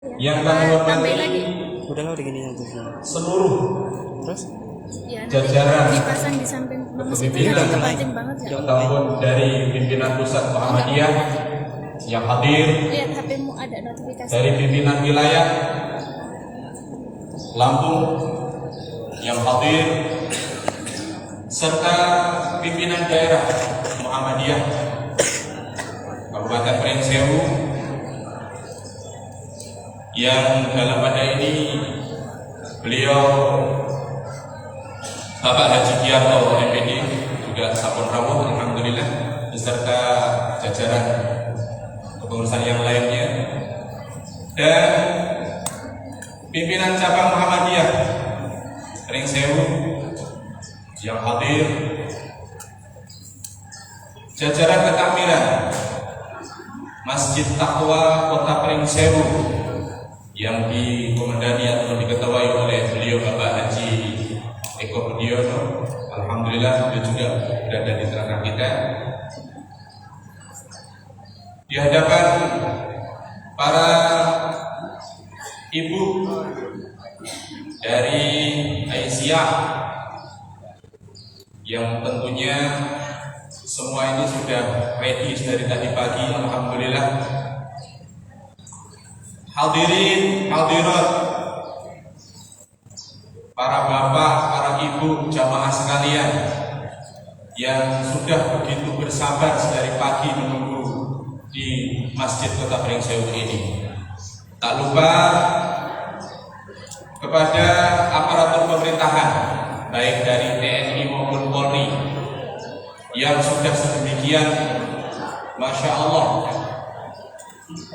Yang kami hormati udahlah udah gini aja sih. seluruh Terus Ya, jajaran dipasang di samping kepemimpinan itu penting banget ya. ataupun dari pimpinan pusat Muhammadiyah yang hadir, Lihat HP-mu ada notifikasi. dari pimpinan wilayah Lampung yang hadir, serta pimpinan daerah Muhammadiyah Kabupaten Pringsewu yang dalam pada ini beliau Bapak Haji Giarto MPD juga sampun rawuh alhamdulillah beserta jajaran kepengurusan yang lainnya, dan pimpinan cabang Muhammadiyah Pringsewu yang hadir, jajaran ketakmiran Masjid Taqwa Kota Pringsewu yang dikomandani atau diketuai oleh beliau Bapak Haji Eko Budiono, alhamdulillah beliau juga berada di tengah kita. Di hadapan para ibu dari Aisyah yang tentunya semua ini sudah ready dari tadi pagi, alhamdulillah. Hadirin, hadirat, para bapak, para ibu, jamaah sekalian yang sudah begitu bersabar dari pagi menunggu di Masjid Kota Pringsewu ini. Tak lupa kepada aparatur pemerintahan baik dari TNI maupun Polri yang sudah sedemikian Masya Allah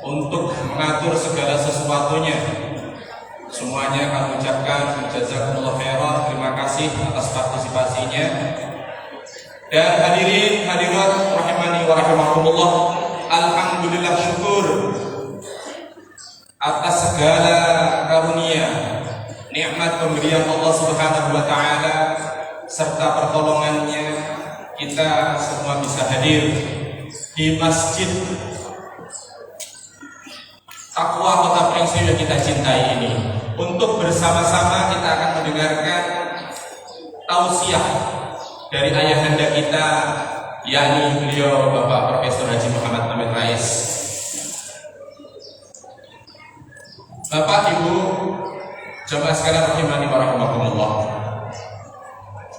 untuk mengatur segala sesuatunya. Semuanya kami ucapkan jazakumullah khairan, terima kasih atas partisipasinya. Dan hadirin hadirat rahimani wa rahimakumullah, alhamdulillah syukur atas segala karunia nikmat pemberian Allah Subhanahu wa taala serta pertolongannya, kita semua bisa hadir di Masjid Taqwa Kota Pringsewu yang kita cintai ini untuk bersama-sama kita akan mendengarkan tausiah dari ayahanda kita, yakni beliau Bapak Profesor Haji Muhammad Amin Rais. Bapak, Ibu, jamaah sekalian rahimani wa rahimakumullah.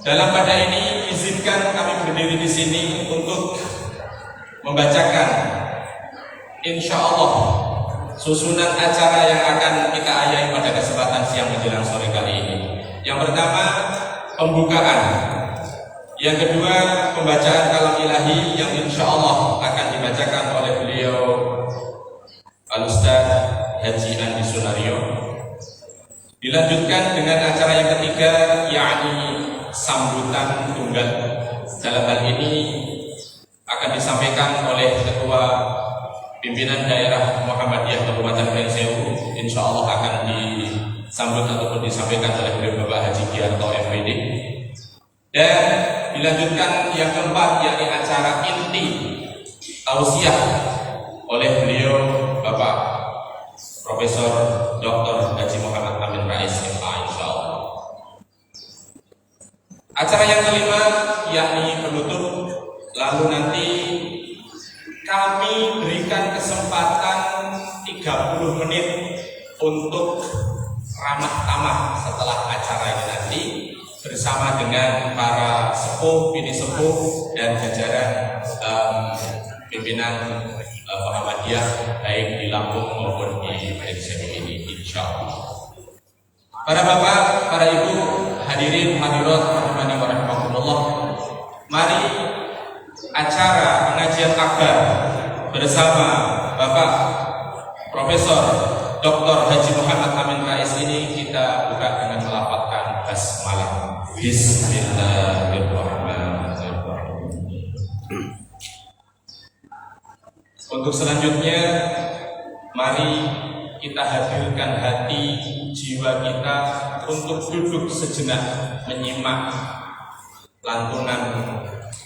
Dalam pada ini izinkan kami berdiri di sini untuk membacakan insya Allah susunan acara yang akan kita ayahi pada kesempatan siang menjelang sore kali ini. Yang pertama, pembukaan. Yang kedua, pembacaan kalam ilahi yang insya Allah akan dibacakan oleh beliau Al-Ustaz Haji Andi Sunario. Dilanjutkan dengan acara yang ketiga, yakni sambutan tunggal. Dalam hal ini akan disampaikan oleh Ketua Pimpinan Daerah Muhammadiyah Kabupaten Pringsewu, insya Allah akan disambut ataupun disampaikan oleh beliau Bapak Haji Giarto MPD. Dan dilanjutkan yang keempat, yakni acara inti tausiah oleh beliau Bapak Profesor Dr. Haji Muhammad Amin Rais MA, insya Allah. Acara yang kelima yakni penutup, lalu nanti kami berikan kesempatan 30 menit untuk ramah tamah setelah acara ini nanti bersama dengan para sepuh, bini sepuh dan jajaran pimpinan Muhammadiyah baik di Lampung maupun di Pringsewu ini, insya Allah. Para bapak, para ibu, hadirin hadirat rahimani wa rahimakumullah, mari acara pengajian akbar bersama Bapak Profesor Dr. Haji Muhammad Amin Rais ini kita buka dengan melafazkan basmalah. Bismillahirrahmanirrahim. Untuk selanjutnya, mari kita hadirkan hati jiwa kita untuk duduk sejenak menyimak lantunan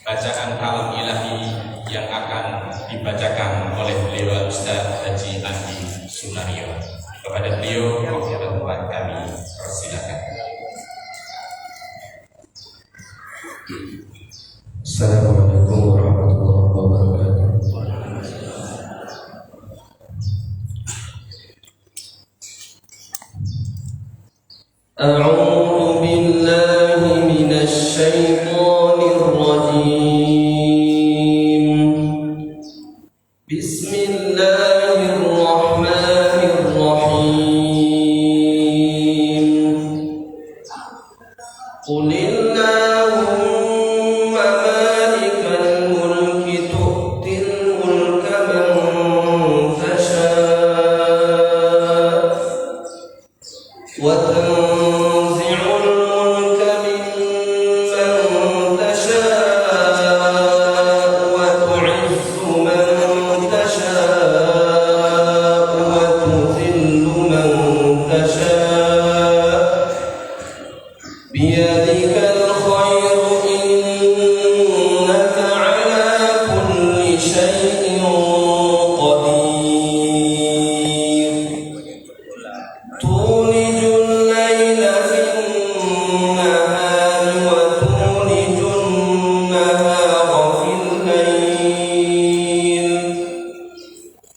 bacaan kalam ilahi yang akan dibacakan oleh beliau Ustaz Haji Andi Sunario. Bapak أعوذ بالله من الشيطان الرجيم. بسم الله الرحمن الرحيم. قل اللهم مالك الملك تؤتي الملك من تشاء وتنزع الملك ممن تشاء وتعز من تشاء وتذل من تشاء بيدك الخير إنك على كل شيء قدير. تولج الليل في النهار وتولج النهار في الليل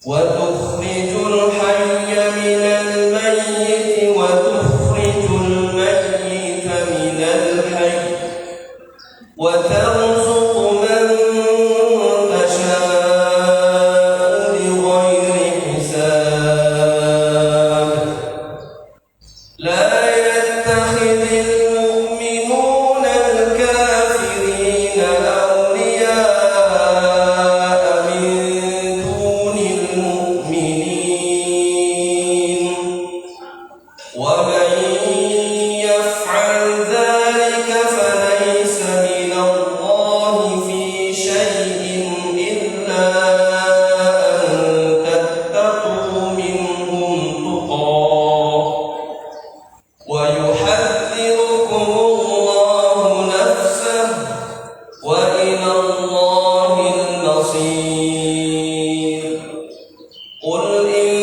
وتخرج الحي من الميت وتخرج الميت من الحي وترزق من تشاء بغير حساب. لا يتخذ المؤمنون الكافرين أولياء من دون المؤمنين ومن يفعل ذلك فليس من الله في شيء إلا أن تتقوا منهم تقاه ويحذركم الله نفسه وإلى الله المصير. قل إن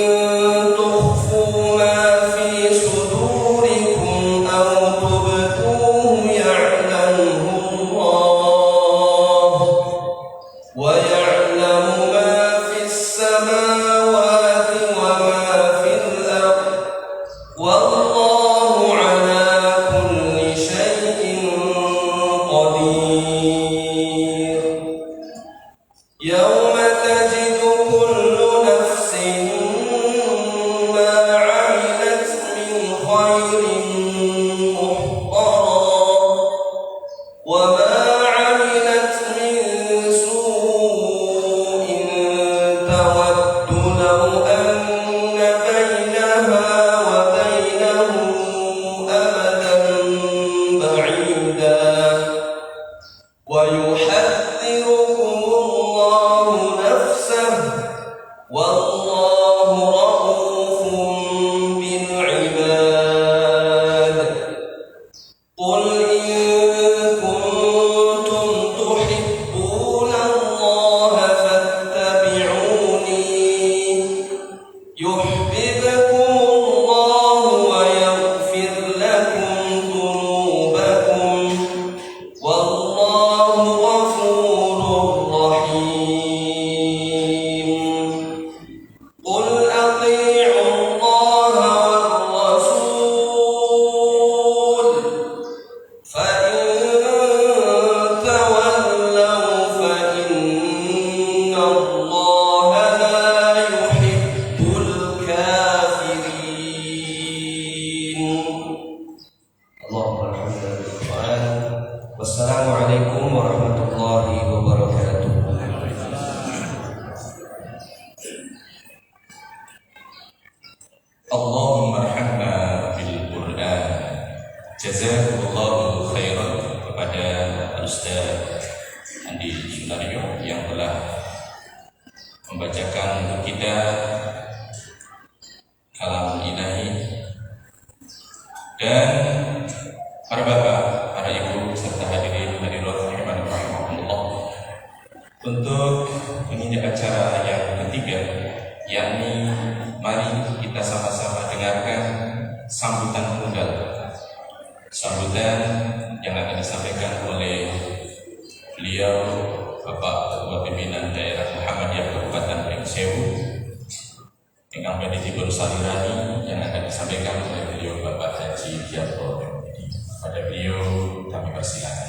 تخفوا ما في صدوركم أو تبدوه يعلمه الله ويعلم ما في السماوات وما في الأرض والله على كل شيء قدير. يوم تجد كل نفس ما عملت من خير محضرا وما عملت من سوء تود لو أن بينها وبينه أمدا بعيدا ويحذركم الله نفسه والله رؤوف بالعباد. قل إن كنتم تحبون الله فاتبعوني يحببكم الله ويغفر لكم ذنوبكم والله غفور رحيم. قل أطيعوا الله والرسول فإن تولوا فإن الله لا يحب الكافرين. اللهم ارحمنا بالقرآن. والسلام عليكم ورحمة الله وبركاته. Allahumma arhamna bil Qur'an. Jazakumullahu khairan kepada Ustaz Andi Sunario yang telah membacakan untuk kita kalam ilahi. Dan para bapak, para ibu serta hadirin rahimahumullah, untuk menginjak acara yang ketiga, yakni mari kita sama-sama dengarkan sambutan modal. Sambutan yang akan disampaikan oleh beliau Bapak Ketua Pimpinan Daerah Muhammadiyah Kabupaten Pringsewu dengan Pendidikan Salirani yang akan disampaikan oleh beliau Bapak Haji Jarwo kepada beliau kami persilakan.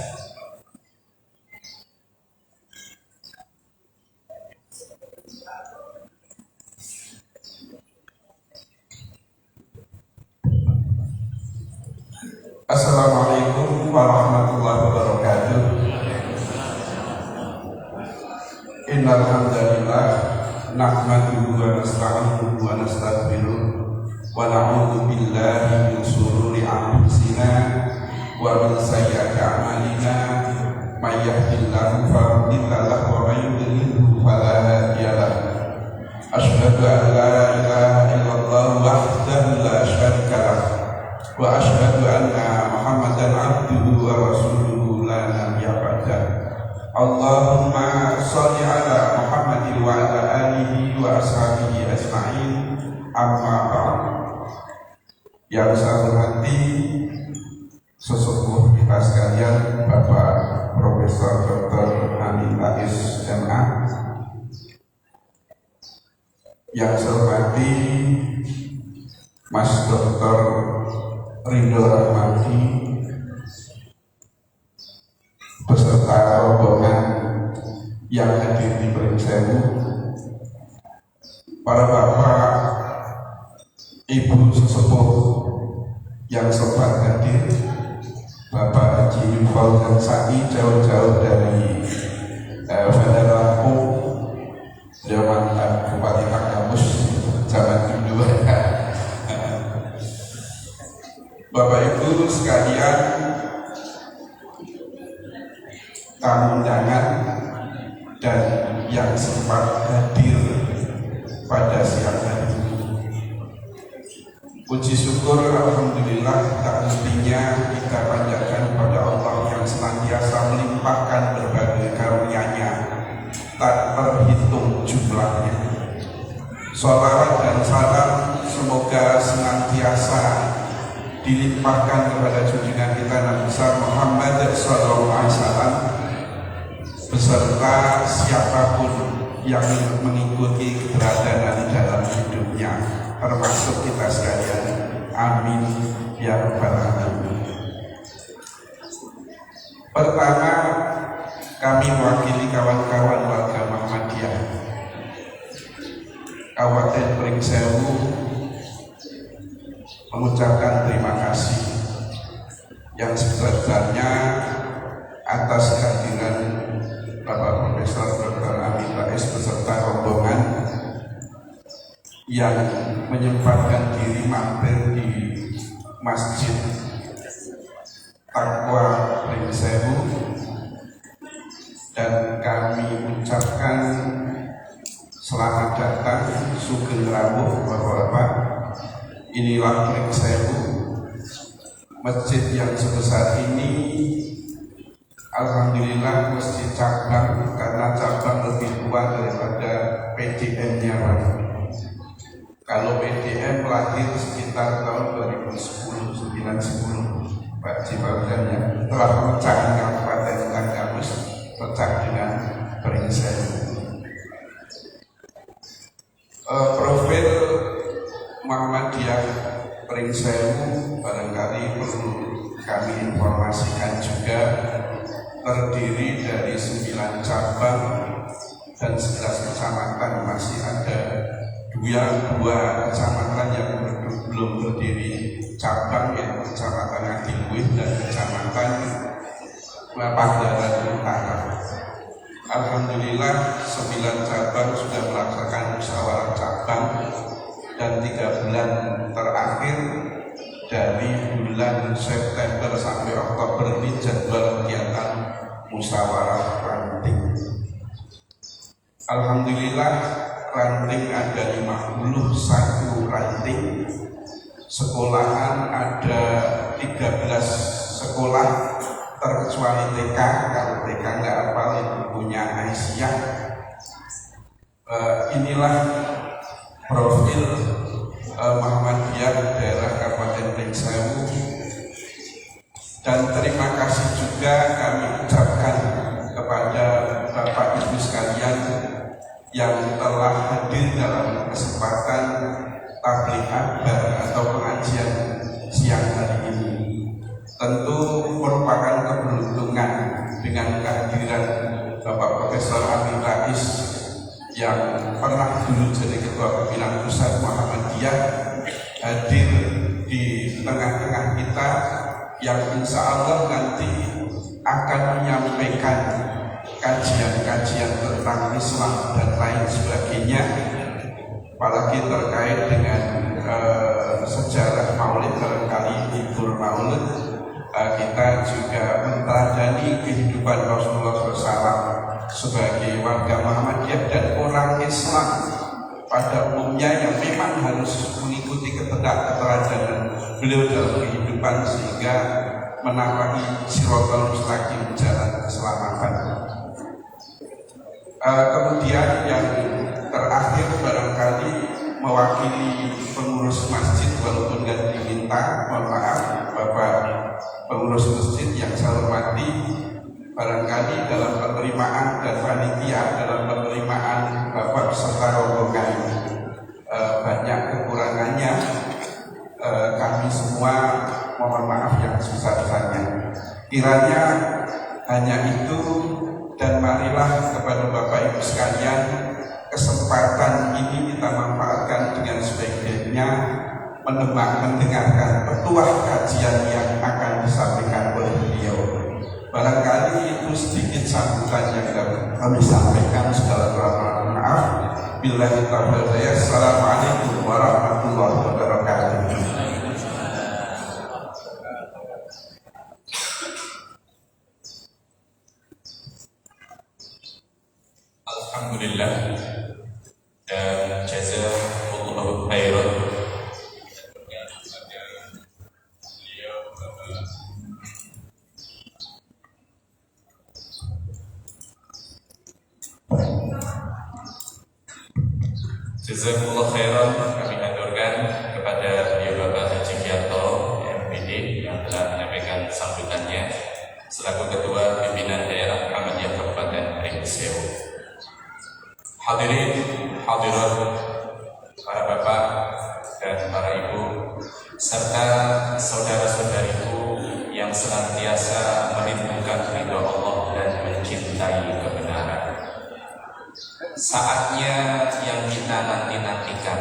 Assalamualaikum warahmatullahi wabarakatuh. Innal hamdalillah nahmaduhu wa nasta'inuhu wa nastaghfiruh wa na'udzu billahi min shururi anfusina wa min sayyiati a'malina may yahdihillahu fala mudilla lahu wa may yudlil fala hadiya lahu. Asyhadu an la ilaha illallah wahdahu la syarika lahu wa asyhadu anna Muhammadan abduhu wa rasuluhu la nabiyya ba'dah. Allahumma shalli ala Muhammadin wa ala alihi wa ashabihi ajma'in. Amma ba'd. Yang saya hormati sesepuh kita sekalian, Bapak Profesor Dr. Amin Rais MA. Yang saya hormati Mas Dr. Ridho Rahmadi beserta rombongan yang hadir di Pringsewu, para bapak, ibu sesepuh yang sempat hadir, Bapak Haji Fauzan Sa'i jauh-jauh dari Bandar Lampung, zaman Bupati Tanggamus zaman dulu. Bapak Ibu sekalian, tamu undangan dan yang sempat hadir pada siang hari ini, puji syukur alhamdulillah tak hentinya kita panjatkan kepada Allah yang senantiasa melimpahkan berbagai karunia-Nya tak terhitung jumlahnya. Sholawat dan salam semoga senantiasa dilimpahkan kepada junjungan kita Nabi besar Muhammad SAW beserta siapapun yang mengikuti keberadaan di dalam hidupnya, termasuk kita sekalian. Amin ya rabbal alamin. Pertama, kami mewakili kawan-kawan warga Muhammadiyah Kabupaten Pringsewu mengucapkan terima kasih yang sebesar-besarnya atas kehadiran Bapak Profesor Dr. Amin Rais beserta rombongan yang menyempatkan diri mampir di Masjid Taqwa Pringsewu, dan kami ucapkan selamat datang, sugeng rawuh Bapak-bapak. Inilah Pringsewu, masjid yang sebesar ini. Alhamdulillah masjid cabang, karena cabang lebih tua daripada PDM-nya Pak. Kalau PDM lahir sekitar tahun 2010, 910 Pak Cibadan ya, telah pecah Kabupaten Tanggamus, pecah dengan Pringsewu. Profil Muhammadiyah Pringsewu barangkali perlu kami informasikan juga, terdiri dari 9 cabang dan 11 kecamatan. Masih ada dua kecamatan yang belum berdiri cabang, yaitu Kecamatan Adiluwih dan Kecamatan Pangandaran Utara. Alhamdulillah 9 cabang sudah melaksanakan musyawarah cabang, dan 3 bulan terakhir dari bulan September sampai Oktober ini jadwal kegiatan musyawarah ranting. Alhamdulillah ranting ada 51 ranting, sekolahan ada 13 sekolah terkecuali TK. Kalau TK nggak hafal itu punya Aisyah. Inilah profil Muhammadiyah daerah Kabupaten Pringsewu, dan terima kasih juga kami ucapkan kepada Bapak Ibu sekalian yang telah hadir dalam kesempatan tabligh akbar atau pengajian siang hari ini. tentu merupakan keberuntungan dengan kehadiran Bapak Profesor Amin Rais yang pernah dulu jadi Ketua Pimpinan Pusat Muhammadiyah hadir di tengah-tengah kita, yang insya Allah nanti akan menyampaikan kajian-kajian tentang Islam dan lain sebagainya, apalagi terkait dengan sejarah Maulid. Barangkali libur Maulid kita juga menteladani kehidupan Rasulullah SAW sebagai warga Muhammadiyah dan orang Islam pada umumnya yang memang harus mengikuti keteladanan beliau dalam kehidupan sehingga menapaki Shiratal Mustaqim, jalan keselamatan. Kemudian yang terakhir barangkali mewakili pengurus masjid, walaupun nggak diminta, mohon maaf Bapak pengurus masjid yang saya hormati, barangkali dalam penerimaan dan panitia dalam penerimaan Bapak beserta rombongan banyak kekurangannya, kami semua mohon maaf yang sebesar-besarnya. Kiranya hanya itu, dan marilah kepada Bapak Ibu sekalian, kesempatan ini kita manfaatkan dengan sebaik-baiknya mendengarkan petuah kajian yang akan disampaikan oleh beliau. Barangkali itu sedikit sambutan yang dapat kami sampaikan. Segala kurang maaf. Billahi taufiq wal hidayah. Assalamualaikum warahmatullahi wabarakatuh. Alhamdulillah dan jazakallahu khairan. Jazakumullah khairan kami aturkan kepada beliau Bapak Haji Giarto MPD yang telah menyampaikan sambutannya selaku Ketua Pimpinan Daerah Muhammadiyah Kabupaten Ringseu. Hadirin hadirat, para bapak dan para ibu serta saudara-saudariku yang senantiasa merindukan ridha Allah dan mencintai kebenaran. Saatnya yang kita nanti-nantikan,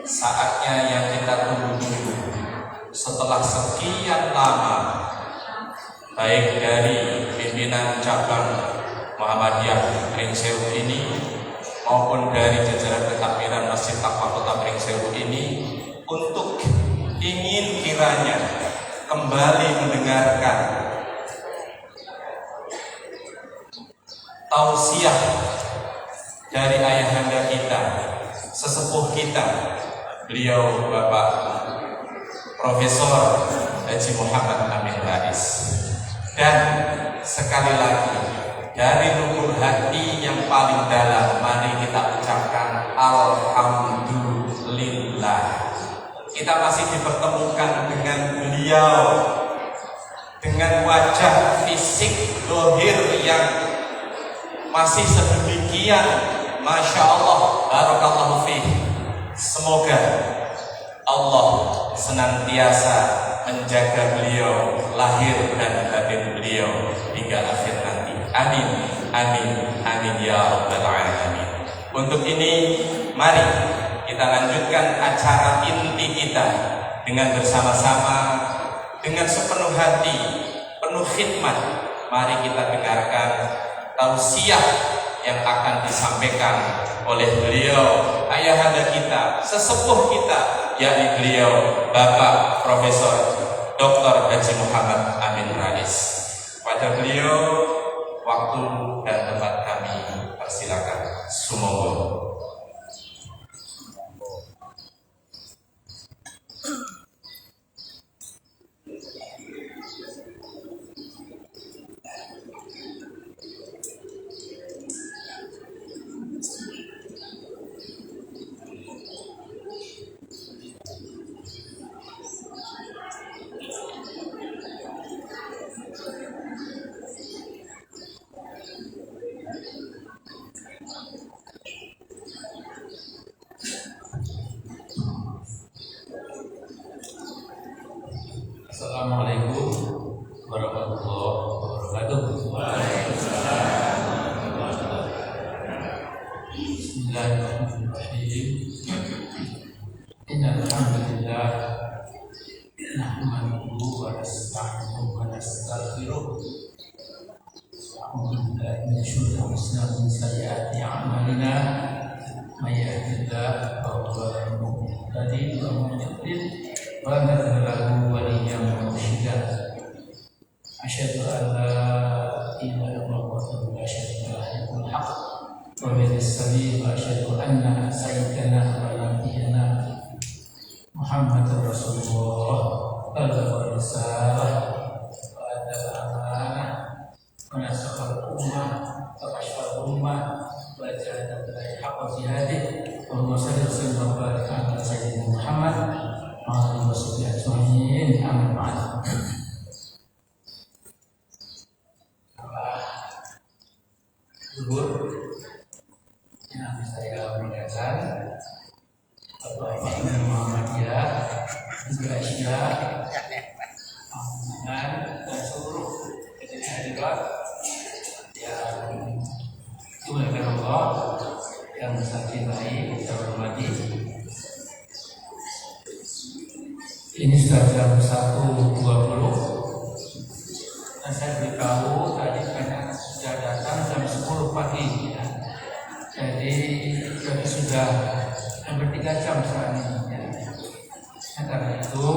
saatnya yang kita tunggu-tunggu setelah sekian lama, baik dari pimpinan cabang Muhammadiyah Ringseu ini maupun dari jajaran ketakmiran Masjid Taqwa Kota Ringseu ini, untuk ingin kiranya kembali mendengarkan tausiah dari ayahanda kita, sesepuh kita, beliau Bapak Profesor Haji Muhammad Amin Rais. Dan sekali lagi, dari lubuk hati yang paling dalam, mari kita ucapkan Alhamdulillah. Kita masih dipertemukan dengan beliau, dengan wajah fisik dohir yang masih sedemikian, Masya Allah, Barakallahu fiih. Semoga Allah senantiasa menjaga beliau, lahir dan batin beliau hingga akhir nanti. Amin, amin, amin ya rabbal alamin. Untuk ini, mari kita lanjutkan acara inti kita dengan bersama-sama, dengan sepenuh hati, penuh khidmat. Mari kita dengarkan tausiah yang akan disampaikan oleh beliau, ayahanda kita, sesepuh kita, yakni beliau Bapak Profesor Dr. Haji Muhammad Amin Rais. Pada beliau waktu dan tempat kami persilakan. Sumangga. Assalamualaikum ونستعينه ونستغفره ونعوذ بالله من شرور أنفسنا ومن سيئات أعمالنا من يهد الله فهو المهتدي ومن يضلل فلن تجد له وليا مرشدا أشهد أن لا إله إلا الله وحده لا شريك له له الحق وبه السبيل وأشهد أن سيدنا ونبينا محمد رسول الله بلغ الرسالة وأدى الأمانة ونصح الأمة وكشف الأمة وجاهد بالحق جهاده اللهم صل وسلم وبارك على سيدنا محمد وعلى آله وصحبه أجمعين أما بعد. Zuhur yang saya muliakan Bapak Ibu Muhammadiyah juga Asia dengan dan seluruh hadirat yang dimuliakan Allah yang saya cintai dan hormati. Ini sudah jam 1.20 dan saya beritahu tadi banyak sudah datang jam 10 pagi ya. Jadi sudah hampir 3 jam saat ini ya. Karena itu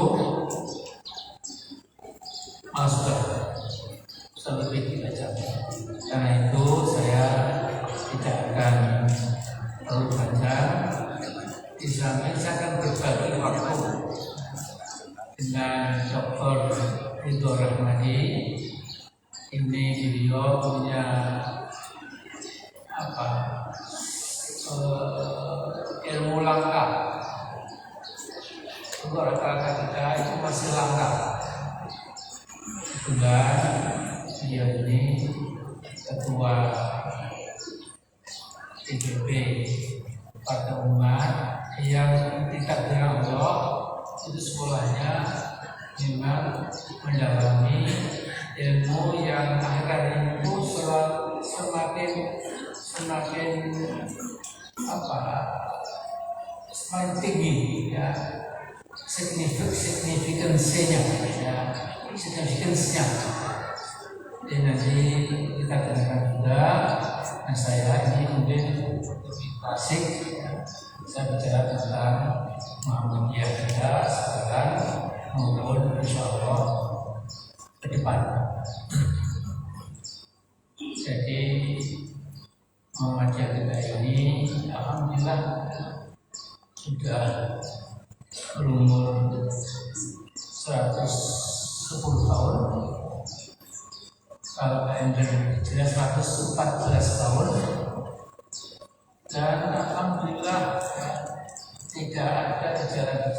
sudah lebih 3 jam. Karena itu saya tidak akan terlalu panjang. Di samping saya akan berbagi waktu dengan Dr. Ridho Rahmadi. Ini beliau punya ilmu langka. Untuk rata-rata kita itu masih langka. Kebetulan dia ini ketua TPP Partai Umat yang ditakdirkan Allah itu sekolahnya memang mendalami ilmu yang akhir-akhir itu semakin tinggi ya, signifikansinya dan nanti kita dengarkan juga. Nah saya ini mungkin lebih klasik ya. Saya bicara tentang Muhammadiyah kita sekarang maupun insya Allah ke depan. Jadi Muhammadiyah kita ini alhamdulillah sudah berumur 110 tahun. Kalau kalender jelas 114 tahun. Dan alhamdulillah tidak ada gejala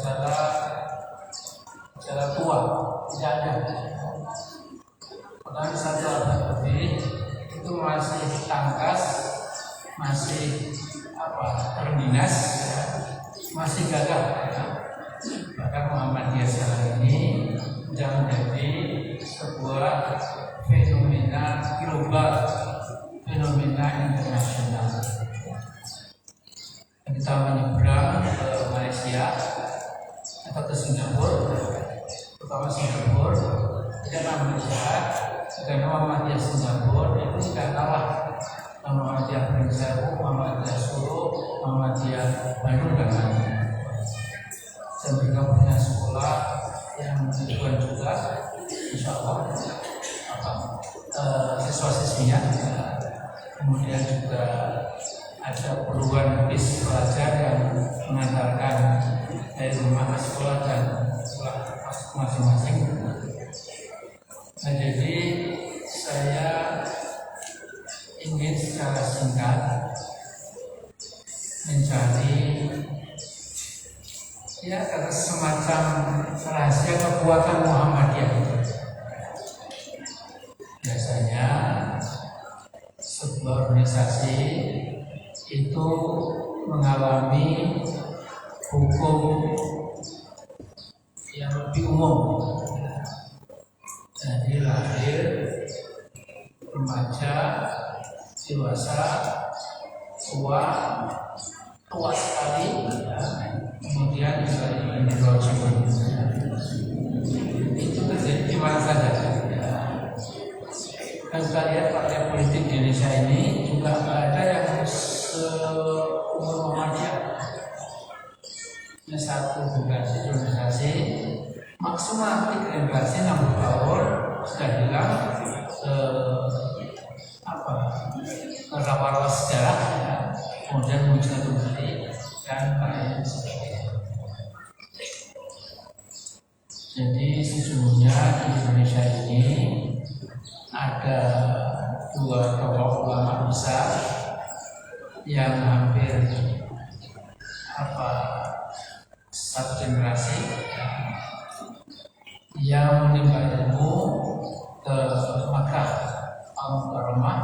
tua, tidak ada. Bahkan satu abad lebih itu masih tangkas, masih terdinas, masih gagah. Bahkan Muhammadiyah sekarang ini sudah menjadi sebuah fenomena global, fenomena internasional. Kita menyeberang ke Malaysia atau ke Singapura, terutama Singapura, tidak Malaysia, karena Muhammadiyah Singapura itu tidak kalah Muhammadiyah Prinsewu, Muhammadiyah Solo, Muhammadiyah Bandung dan lain-lain. Dan mereka punya sekolah yang tujuan juga, insya Allah, siswa-siswinya. Kemudian juga ada puluhan bis pelajar yang mengantarkan dari rumah ke sekolah dan sekolah masing-masing. Nah, jadi saya ingin secara singkat mencari ya semacam rahasia kekuatan Muhammadiyah itu. Biasanya sebuah organisasi itu mengalami hukum yang lebih umum. Jadi lahir, remaja, dewasa, tua sekali, ya. Kemudian bisa itu kita lihat partai politik di Indonesia ini juga nggak ada yang seumur Muhammadiyah. Ini satu generasi maksimal 3 generasi 60 tahun sudah hilang rawa-rawa sejarah, ya. Kemudian muncul kembali dan lain sebagainya. Jadi sesungguhnya di Indonesia ini ada 2 tokoh ulama besar yang hampir satu generasi yang menimba ilmu ke Makkah Al-Mukarramah,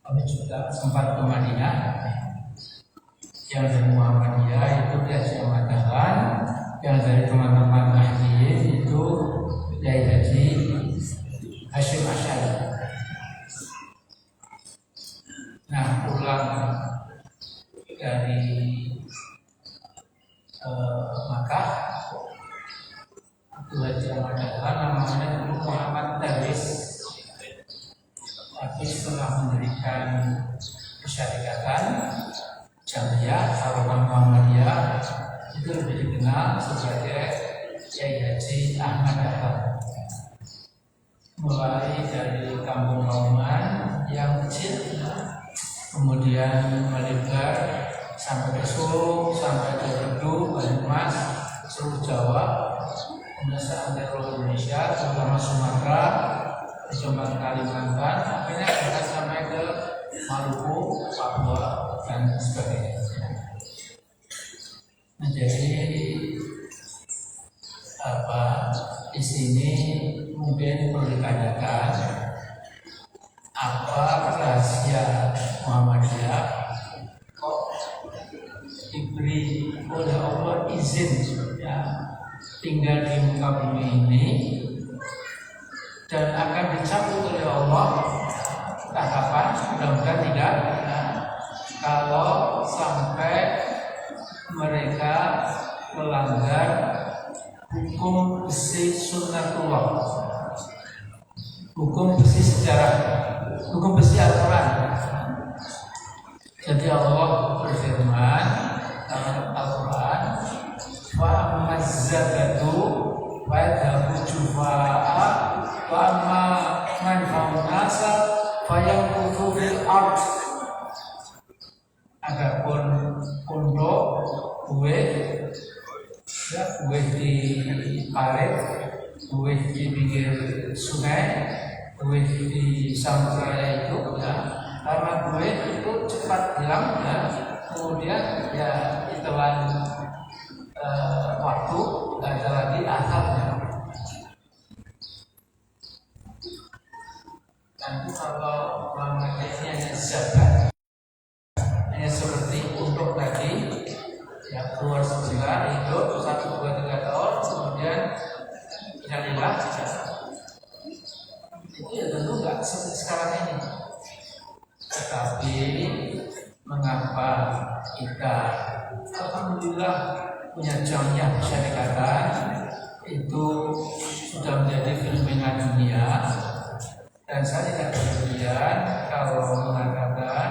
kami juga sempat ke Madinah. Yang dari Muhammadiyah itu Kiai Ahmad Dahlan, yang dari teman-teman Nahdliyin itu Kiai Haji Hasyim Asy'ari. Nah, pulang dari Makkah, Abdul Haji Ahmad Dahlan namanya dulu Muhammad Darwis, tapi setelah mendirikan persyarikatan Jamiyah Harokan Muhammadiyah itu lebih dikenal sebagai Kiai Haji Ahmad Dahlan. Mulai dari kampung Kauman yang kecil, kemudian melebar sampai ke Solo, sampai ke Tedu, Banyumas, seluruh Jawa, kemudian seantero Indonesia, terutama Sumatera, Kalimantan, Kalimantan, akhirnya kita sampai ke Maluku, Papua, dan sebagainya. Nah, jadi di sini mungkin perlu ditanyakan apa rahasia Muhammadiyah kok diberi oleh Allah izin ya tinggal di muka bumi ini dan akan dicabut oleh Allah entah kapan, mudah-mudahan tidak kalau sampai mereka melanggar hukum besi sunnatullah, hukum besi sejarah, hukum besi Al-Quran. Jadi Allah berfirman dalam Al-Quran, wa mazzakatu wa yadhabu jufa'a wa amma manfa'un nasa fayamkutu fil ard. Adapun untuk kue di parit, kue di pinggir sungai, kue di samudera itu ya, karena kue itu cepat hilang ya, kemudian ya ditelan waktu tidak ada lagi atapnya. Nanti kalau Muhammadiyahnya hanya zakat, hanya seperti untuk tadi ya keluar sebentar hidup 1, 2, 3 tahun kemudian hilang itu ya tentu nggak seperti sekarang ini. Tetapi mengapa kita alhamdulillah punya jamnya syarikatan itu sudah menjadi fenomena dunia, dan saya tidak kemudian kalau mengatakan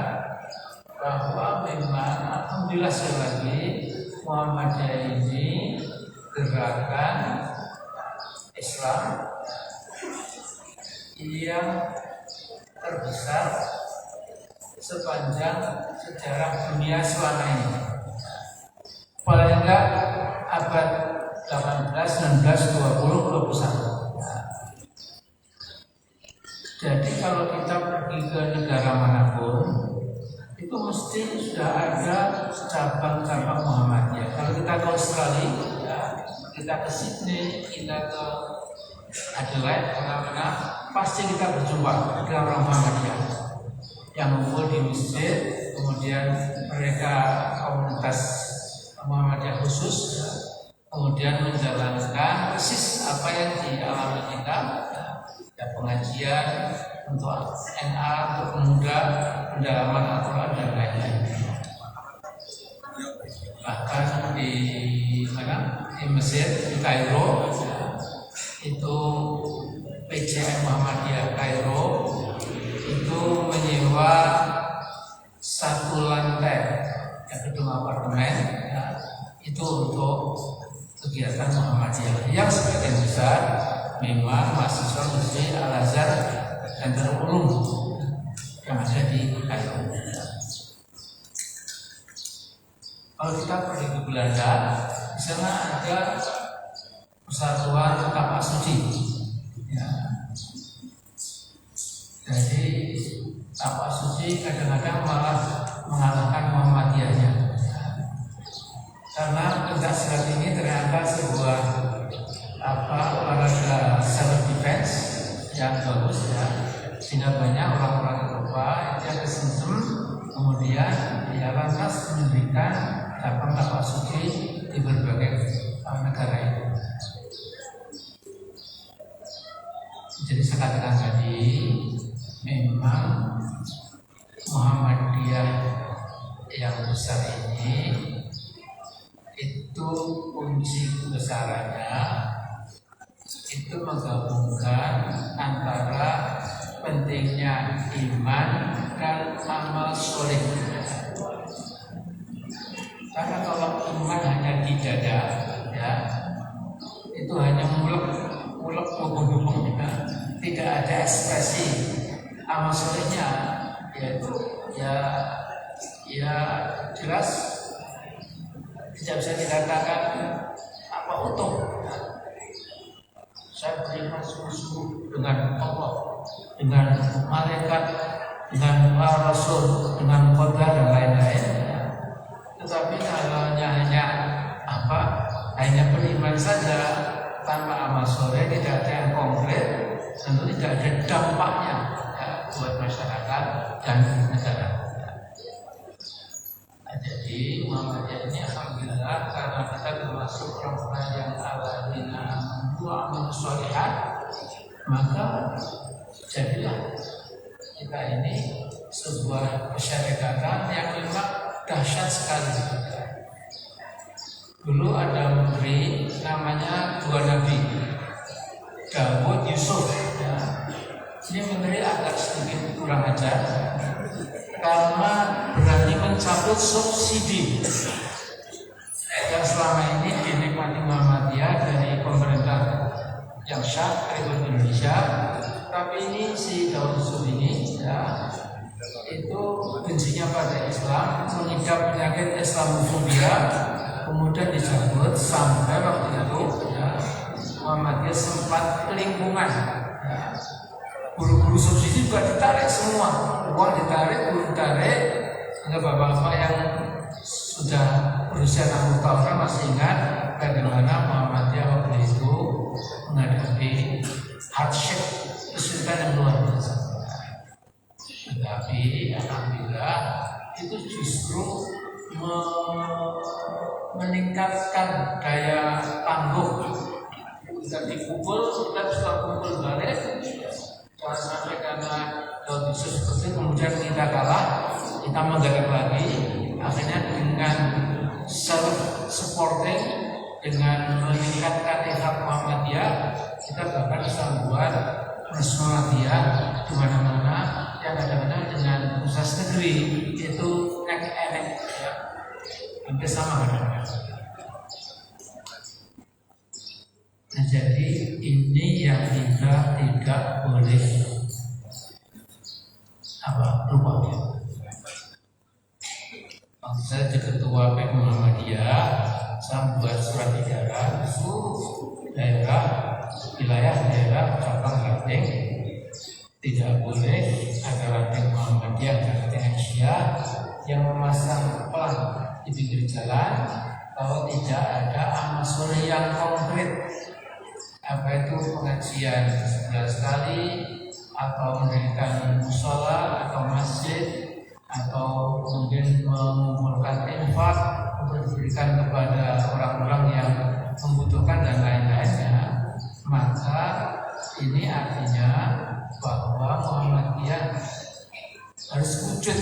bahwa memang alhamdulillah sekali lagi Muhammadiyah ini gerakan Islam yang terbesar sepanjang sejarah dunia selama ini. Paling enggak abad 18, 19, 20, 21. Jadi kalau kita pergi ke negara manapun itu mesti sudah ada cabang-cabang Muhammadiyah. Kalau kita ke Australia, ya, kita ke Sydney, kita ke Adelaide, mana-mana, pasti kita berjumpa dengan orang Muhammadiyah yang ngumpul di masjid, kemudian mereka komunitas Muhammadiyah khusus, kemudian menjalankan persis apa yang dialami kita, ya pengajian untuk NA, untuk pemuda, pendalaman Al-Quran dan lain-lain. Bahkan di mana? Di Mesir, di Kairo, itu PCM Muhammadiyah Kairo itu menyewa satu lantai gedung apartemen ya, itu untuk kegiatan Muhammadiyah yang sebagian besar memang mahasiswa Muslim Al-Azhar dan Darul Ulum yang ada di Kairo. Kalau kita pergi ke Belanda, di sana ada persatuan tapak suci. Ya. Jadi tapak suci kadang-kadang malah mengalahkan Muhammadiyahnya. Karena pencaksilat ini ternyata sebuah olahraga self defense yang bagus ya, sehingga banyak orang-orang Eropa yang kesem kemudian dia lantas mendirikan cabang tapak suci di berbagai negara itu. Jadi saya katakan tadi, memang Muhammadiyah yang besar ini itu kunci kebesarannya itu menggabungkan antara pentingnya iman dan amal soleh. Karena kalau iman hanya di dada, ya, itu hanya mulek mengubung ya, tidak ada ekspresi amal solehnya, yaitu ya jelas tidak bisa dikatakan apa utuh. Saya beriman sungguh-sungguh dengan Allah, dengan malaikat, dengan para rasul, dengan qadar dan lain-lain. Tetapi kalau hanya beriman saja tanpa amal soleh, tidak ada yang konkret, tentu tidak ada dampaknya ya, buat masyarakat dan negara. Jadi Muhammadiyah ini alhamdulillah karena kita termasuk orang-orang yang alladzina amanu wa amilus sholihat, maka jadilah kita ini sebuah persyarikatan yang memang dahsyat sekali. Dulu ada menteri namanya dua nabi, Daud, Yusuf ya. Ini menteri agak sedikit kurang ajar karena berani mencabut subsidi yang selama ini dinikmati Muhammadiyah dari pemerintah yang syah Republik Indonesia. Tapi ini si Daud Yusuf ini ya, itu bencinya pada Islam, mengidap penyakit Islamofobia, kemudian dicabut sampai waktu itu ya, Muhammadiyah sempat kelingkungan ya. Guru-guru subsidi juga ditarik semua, uang ditarik, guru ditarik. Hingga bapak-bapak yang sudah berusia 60 tahun kan masih ingat bagaimana Muhammadiyah waktu itu menghadapi hardship, kesulitan yang luar biasa. Tetapi alhamdulillah itu justru meningkatkan daya tangguh. Kita dipukul, kita bisa pukul balik. Jangan sampai karena Daud Yusuf seperti kemudian kita kalah, kita menggarap lagi. Akhirnya dengan self-supporting, dengan meningkatkan ikhlas Muhammadiyah, kita bahkan bisa membuat Muhammadiyah di mana-mana yang kadang-kadang dengan universitas negeri itu nek-enek ya, hampir sama kadang-kadang. Nah, jadi ini yang kita tidak boleh lupa. Saya jadi ketua PEK Muhammadiyah, saya membuat surat edaran seluruh daerah, wilayah-daerah cabang ranting tidak boleh ada ranting Muhammadiyah dan ranting Syiah yang memasang pelang di pinggir jalan kalau tidak ada amal soleh yang konkret. Apa itu pengajian sebulan sekali, atau mendirikan musola atau masjid, atau kemudian mengumpulkan infak untuk diberikan kepada orang-orang yang membutuhkan dan lain-lainnya. Maka ini artinya bahwa Muhammadiyah harus wujud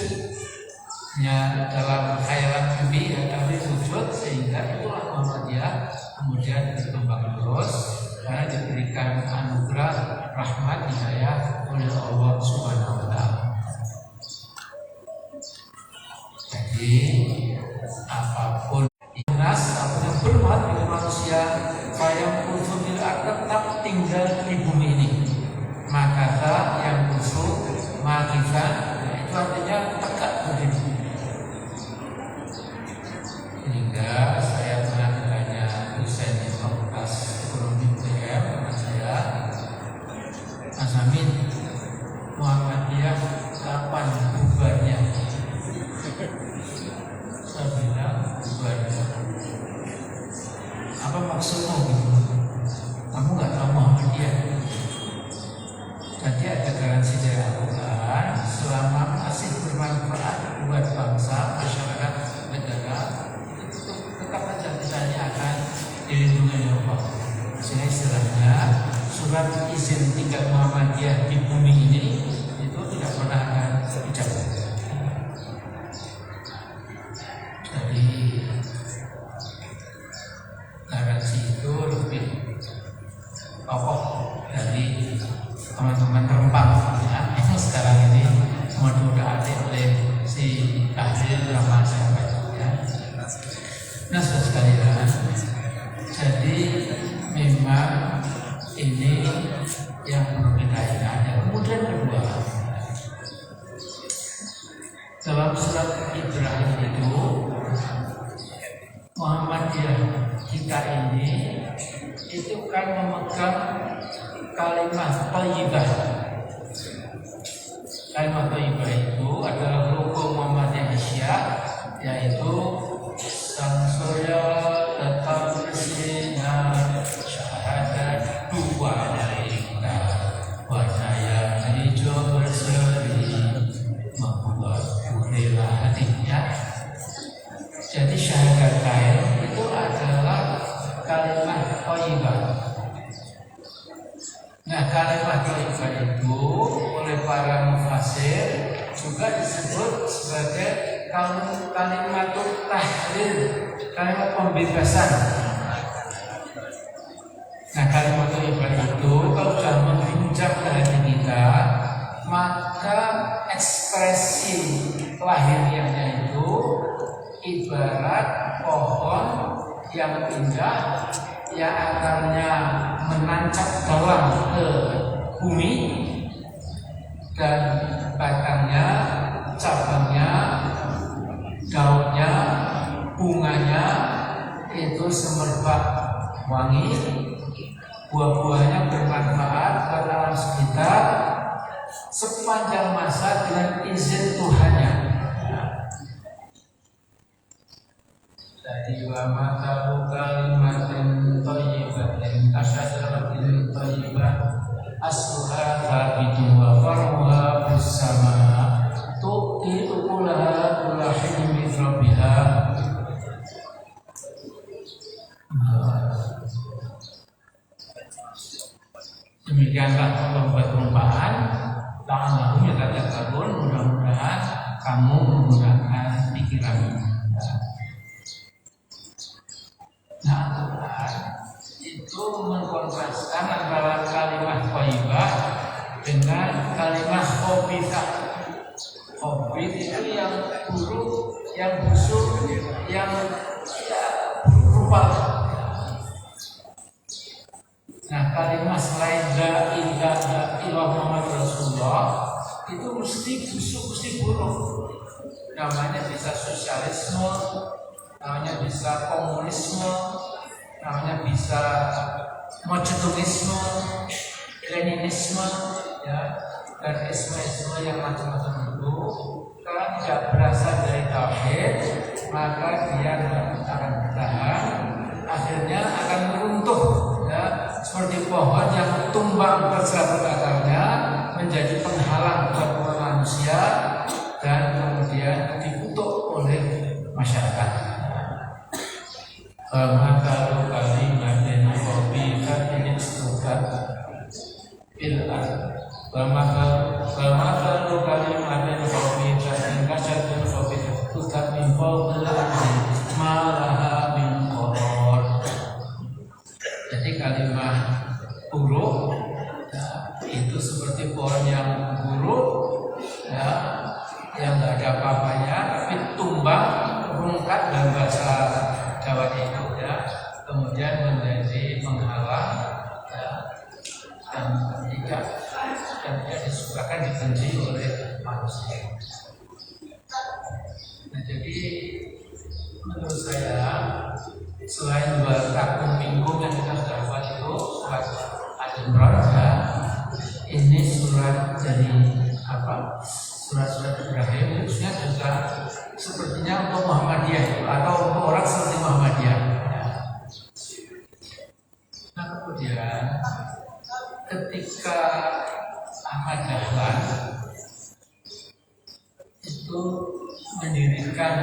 ya, dalam khayalan mimpi ya, tapi wujud sehingga itulah Muhammadiyah kemudian berkembang terus karena diberikan anugerah rahmat hidayah oleh Allah Subhanahu wa taala. Jadi apapun nas yang bermanfaat bagi manusia yang khusus tetap tinggal di bumi ini. Maka yang khusus makita itu artinya tegak berdiri. Sehingga saya pernah bertanya dosen di Fakultas Ekonomi UGM teman saya, Mas Amin, Muhammadiyah kapan bubarnya? Saya bilang bubarnya. Apa maksudmu gitu? Kamu nggak tahu Muhammadiyah? Jadi ada garansi dari Al-Quran selama masih bermanfaat buat bangsa, masyarakat, negara, itu tetap saja kita ini akan dilindungi oleh Allah. Sehingga istilahnya surat izin tinggal Muhammadiyah di bumi ini itu tidak pernah akan dicabut. Jadi garansi itu lebih kokoh dari teman-teman Rempang ya. Ini sekarang ini mudah-mudahan oleh si ahli drama saya ya. Nah saudara sekalian, jadi memang ini yang perlu kita ingat. Kemudian kedua, dalam surat Ibrahim itu Muhammadiyah kita ini itu kan memegang kalimat thayyibah. Kalimat thayyibah itu adalah logo Muhammadiyah Asia, yaitu Samsaya tetap bersihnya syahadat dua mereka warnanya hijau berseri membuat putihlah hatinya. Jadi syahadatain itu adalah kalimat thayyibah. Nah, kalimat thayyibah itu oleh para mufassir juga disebut sebagai kalimat tahrir, kalimat pembebasan. Nah, kalimat thayyibah itu kalau sudah menghujam ke hati kita, maka ekspresi lahiriahnya itu ibarat pohon yang indah yang akarnya menancap dalam ke bumi dan batangnya, cabangnya, daunnya, bunganya itu semerbak wangi, buah-buahnya bermanfaat buat alam sekitar sepanjang masa dengan izin Tuhannya. Jadi wa matahu kalimatin thayyibatin asyajaratin thayyibah asluha thabitun wa far'uha fis sama tu'ti ukulaha kulla hinin bi rabbiha. Demikianlah membuat perumpamaan. Ta'alahum yatadzakkarun, mudah-mudahan kamu menggunakan pikiranmu. Nah, Tuhan itu mengkontraskan antara kalimat thayyibah dengan kalimat khabithah. Khabith itu yang buruk, yang busuk, yang buruk rupa. Nah, kalimat selain la ilaha illallah Muhammad Rasulullah itu mesti busuk, mesti buruk. Namanya bisa sosialisme, namanya bisa komunisme, namanya bisa Maocetunisme, Leninisme, ya, dan isme-isme yang macam-macam itu. Kalau tidak berasal dari tauhid, maka dia akan bertahan, akhirnya akan meruntuh, ya, seperti pohon yang tumbang berseratus akarnya menjadi penghalang buat manusia dan kemudian dikutuk oleh masyarakat. Maka kalimatin khabithatin istukat bil ard. Maka kalimatin khabithatin kasyatun khabithatin istukat min fawqil ardi ma laha min qarar. Jadi kalimat buruk seperti pohon yang buruk, ya, yang nggak ada apa-apanya, tapi tumbang, rungkat dalam bahasa Jawa itu, ya, kemudian menjadi penghalang, ya, dan tidak disukakan, dibenci oleh manusia. Nah, jadi menurut saya selain dua takun minggu yang kita sudah buat itu surat Al-Imran, ya, ini surat dari apa? Surat-surat Ibrahim khususnya juga sepertinya untuk Muhammadiyah atau untuk orang seperti Muhammadiyah. Ya. Nah, kemudian ketika Ahmad Dahlan itu mendirikan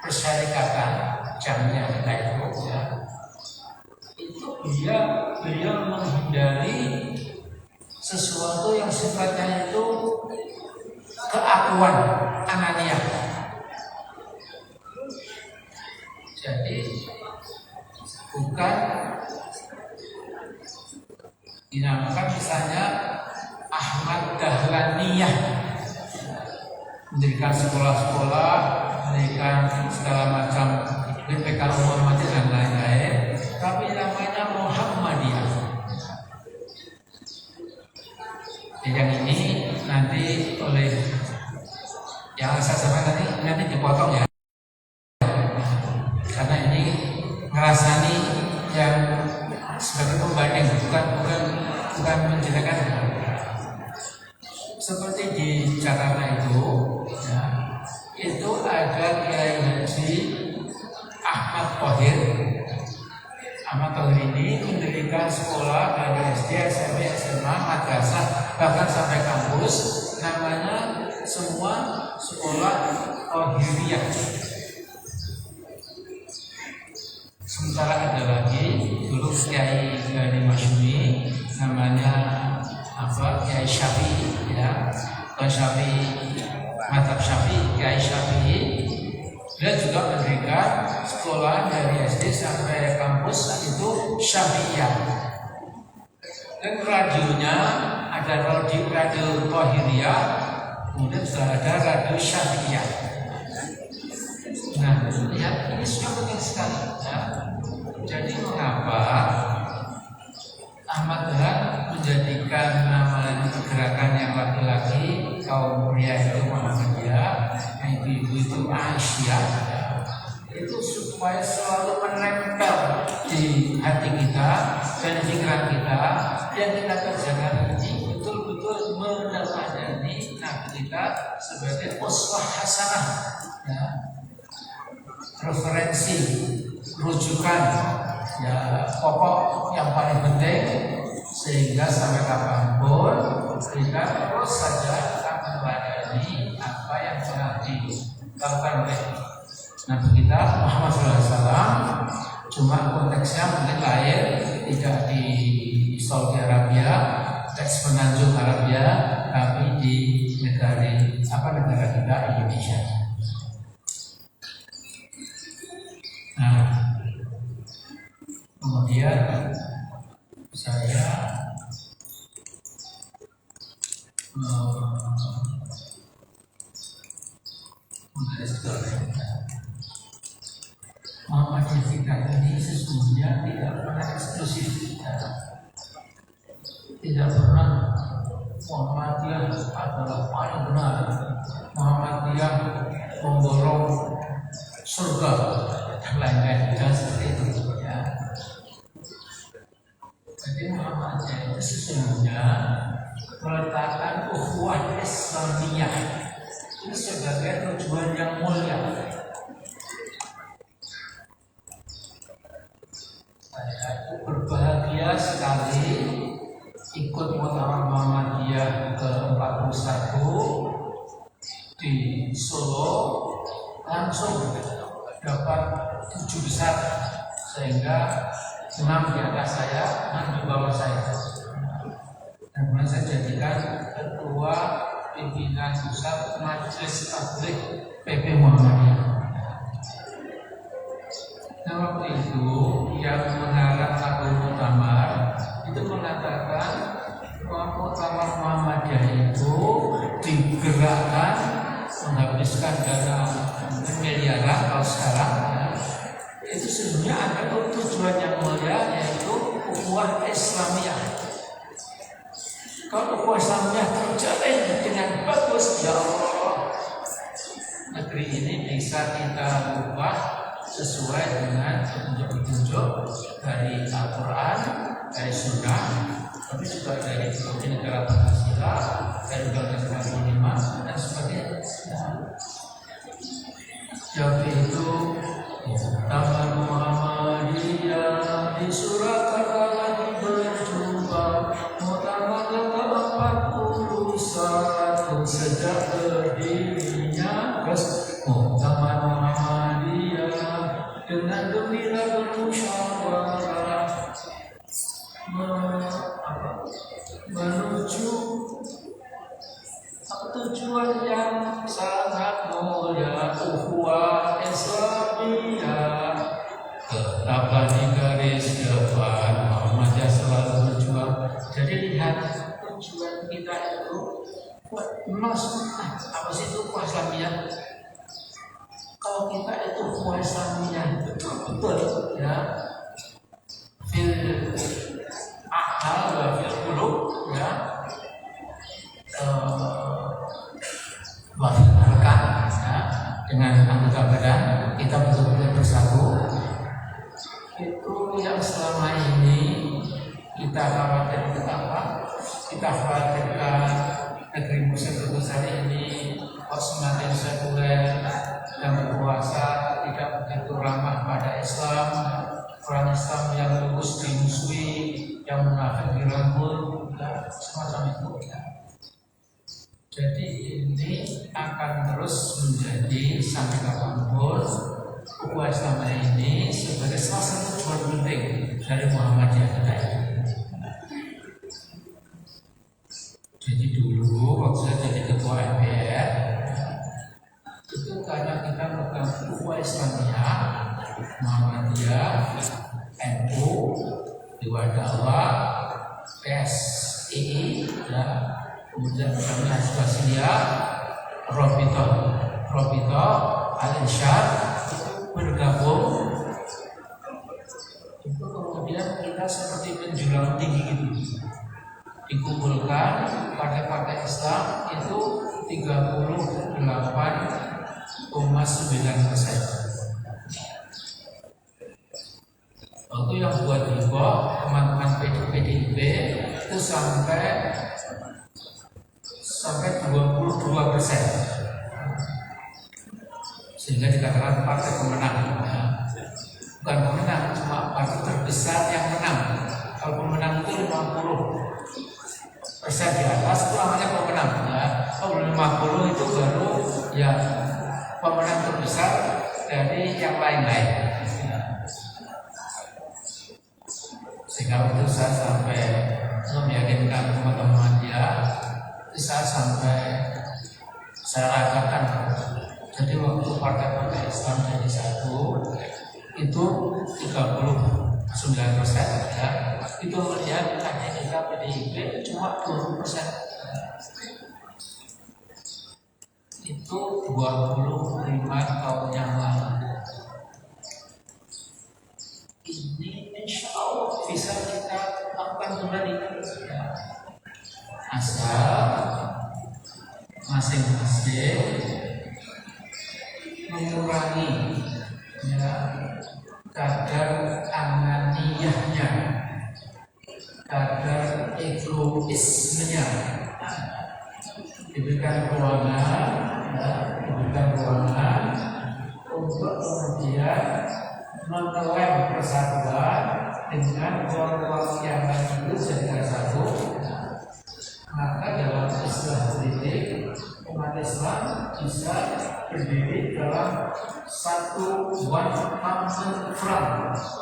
persyarikatan Jamiah kita itu, ya, itu beliau menghindari sesuatu yang sifatnya itu keakuan anania. Jadi bukan dinamakan misalnya Ahmad Dahlaniyah, mendirikan sekolah-sekolah, mendirikan segala macam BPK Muhammadiyah dan lain-lain, tapi namanya Muhammadiyah. Yang ini nanti oleh yang saya sampaikan nanti dipotong, ya, karena ini ngerasani yang sebagai pembanding, bukan menjelekan. Seperti di Jakarta itu, ya, itu ada Kiai Haji Ahmad Thohir. Ahmad Thohir ini mendirikan sekolah dari SD, SMP, SMA, madrasah, bahkan sampai kampus, namanya semua sekolah Thohiriyah. Sementara ada lagi dulu Kiai dari Masyumi, namanya apa, Kiai Syafi'i, ya, Kiai Syafi'i, Madhab Syafi'i, Kiai Syafi'i. Dia juga mendirikan sekolah dari SD sampai kampus itu Syafi'iyah. Dan radionya ada radio Thohiriyah, kemudian juga ada radio Syafi'iyah. Nah, lihat ini sudah penting sekali, ya. Jadi mengapa Ahmad Dahlan menjadikan nama gerakan yang laki-laki, kaum pria itu Muhammadiyah, ibu-ibu itu Aisyah, itu supaya selalu menempel di hati kita dan pikiran kita, dan kita kerjakan ini betul-betul meneladani Nabi kita sebagai uswah hasanah, ya, referensi, rujukan, ya, pokok yang paling penting, sehingga sampai kapanpun kita terus saja akan meneladani apa yang telah dilakukan oleh Nabi kita Muhammad SAW. Cuma konteksnya mungkin lain, tidak di Saudi Arabia, teks Penanjung Arabia, tapi di negara kita Indonesia. Nah, kemudian saya Muhammadiyah kita ini sesungguhnya tidak pernah eksklusif, tidak pernah Muhammadiyah adalah paling benar, Muhammadiyah memborong surga dan lain-lain, dan seperti itu, ya. Jadi Muhammadiyah itu sesungguhnya meletakkan ukhuwah Islamiyah itu sebagai tujuan yang mulia. Saya berbahagia sekali ikut Muktamar Muhammadiyah ke-41 di Solo, langsung dapat 7 besar, sehingga 6 di atas saya, 6 di bawah saya. Dan kemudian saya jadikan ketua pimpinan pusat Majelis Tabligh PP Muhammadiyah. Nah, waktu itu yang mengarang Abu Muktamar itu mengatakan bahwa menghabiskan dana miliaran kalau sekarang ya, itu sebenarnya ada tujuan yang mulia, yaitu ukhuwah Islamiyah. Kalau ukhuwah Islamiyah terjalin dengan bagus, ya Allah, negeri ini bisa kita ubah sesuai dengan petunjuk-petunjuk dari Al-Quran, dari Sunnah, tapi juga dari negara Pancasila, dari Undang-Undang 45 dan sebagainya. Jadi itu Taman Muhammadiyah di Surakarta lagi berjumpa, Muktamar ke-41 sejak berdirinya Muktamar Muhammadiyah dengan gembira bermusyawarah menuju tujuan yang sangat mulia, ukhuwah Islamiyah. Tetaplah di garis depan, Muhammadiyah selalu berjuang. Jadi lihat tujuan kita itu apa sih itu ukhuwah Islamiyah? Kalau kita itu ukhuwah Islamiyah betul-betul ya, fil akal wa fil qulub ya, wafil arkan ya, dengan anggota badan kita betul-betul bersatu. Itu yang selama ini kita khawatirkan apa? Kita khawatirkan negeri Mesir terbesar ini kok semakin sekuler dan berkuasa, tidak begitu ramah pada Islam, orang Islam yang lurus dimusuhi, yang munafik dirangkul, ya, semacam itu ya. Jadi ini akan terus menjadi sampai kapanpun ukhuwah Islamiyah ini sebagai salah satu tujuan penting dari Muhammadiyah kita ini. Jadi dulu waktu saya jadi ketua MPR itu karena kita pegang ukhuwah Islamiyah, Muhammadiyah, NU, Dewa Dakwah, PSII, ya, kemudian kami Asbasilia, Robito, Al-Irsyad bergabung. Itu kemudian kita seperti menjulang tinggi gitu, dikumpulkan partai-partai Islam itu 38,9%. Waktu yang buat heboh teman-teman PDIP itu sampai 22%, sehingga dikatakan partai pemenang. Bukan pemenang, cuma partai terbesar yang menang. Kalau pemenang itu 50% di atas itu namanya pemenang. Ya. Kalau 50 itu baru ya pemenang terbesar dari yang lain-lain. Ya. Sehingga itu saya sampai meyakinkan teman-teman dia, saya sampai saya rasakan. Jadi waktu partai-partai Islam jadi satu itu 39% ya. Itu melihat hanya kita PDIP cuma 20%. Itu 25 tahun yang lalu. Ini insya Allah bisa kita lakukan kembali ya. Asal masing-masing mengurangi ya, kadar ananiyahnya, kadar egoismenya, diberikan ruangan untuk kemudian mengelem persatuan dengan ruang-ruang yang lain itu jadi satu. Maka dalam istilah politik umat Islam bisa berdiri dalam satu front,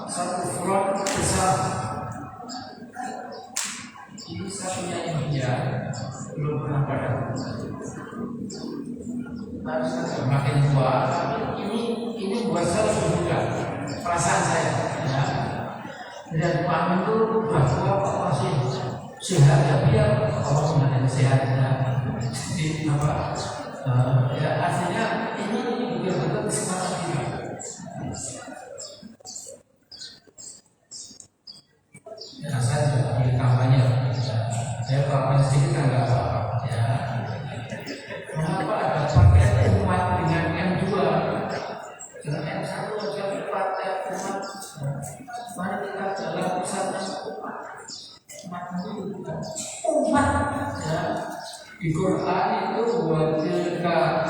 satu front besar. Ini satunya India belum pernah pada. Makin tua, ini buat saya lebih muda. Perasaan saya, ya. Dan Pak itu bahwa Pak masih sehat ya, biar Allah mengenai sehatnya. Jadi apa? Ya artinya ini betul-betul kesempatan kita. Ya saya juga pilih kampanye. Saya kampanye sedikit kan nggak apa-apa. Ya. Kenapa ada partai umat dengan M2? Dengan M1 saja partai umat. Mari kita jalan bersama umat. Umat itu bukan umat. Ya. Di Quran itu buat kita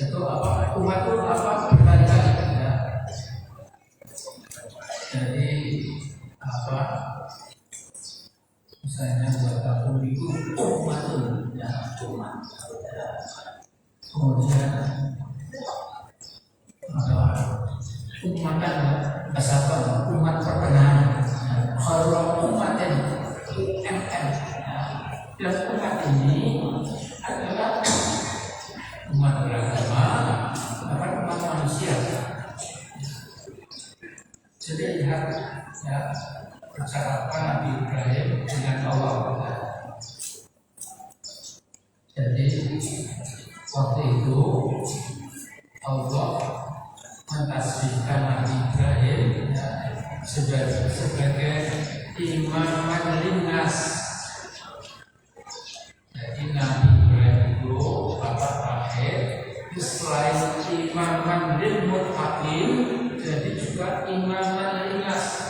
itu apa? Umat itu apa? Berkali-kali. Ya. Jadi apa? Misalnya buat aku itu umat itu, ya umat. Kemudian umatan asal umat perkenalan. Kalau umat ini UMM, dan umat ini adalah umat beragama, bukan umat manusia. Jadi lihat ya percakapan Nabi Ibrahim dengan Allah. Jadi waktu itu Allah mentasbihkan Nabi Ibrahim ya, sebagai imaman linnas. Jadi Nabi Ibrahim itu bapak terakhir selain imaman lil muttaqin, jadi juga imaman linnas.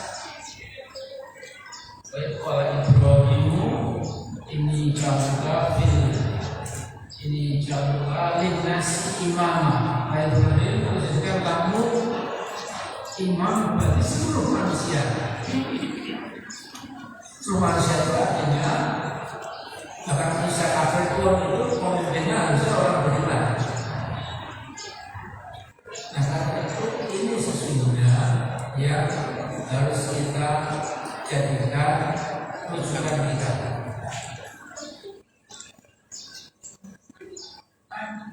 Baik oleh Ibrahimu ini jamuka linnas imam. Baik Ibrahim menjadikan kamu imam bagi seluruh manusia. Seluruh manusia itu artinya bahkan manusia kafir pun itu pemimpinnya harusnya orang beriman. Nah karena itu ini sesungguhnya yang harus kita jadikan rujukan kita.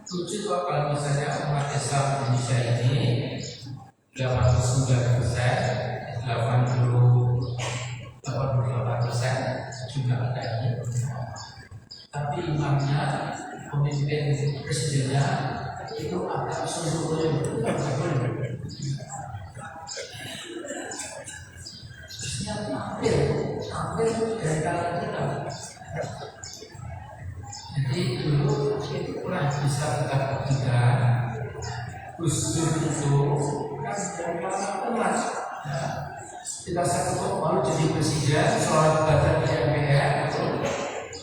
Lucu kok kalau misalnya umat Islam Indonesia ini 89%, 88% juga ada ini. Tapi imamnya, pemimpin presidennya itu agak sulit. Hampir dari kalangan kita. Jadi dulu itu pernah bisa kita buktikan Gus Dur itu kan dari kalangan umat. Ya. Kita satu baru jadi presiden, sholat ibadah di MPR itu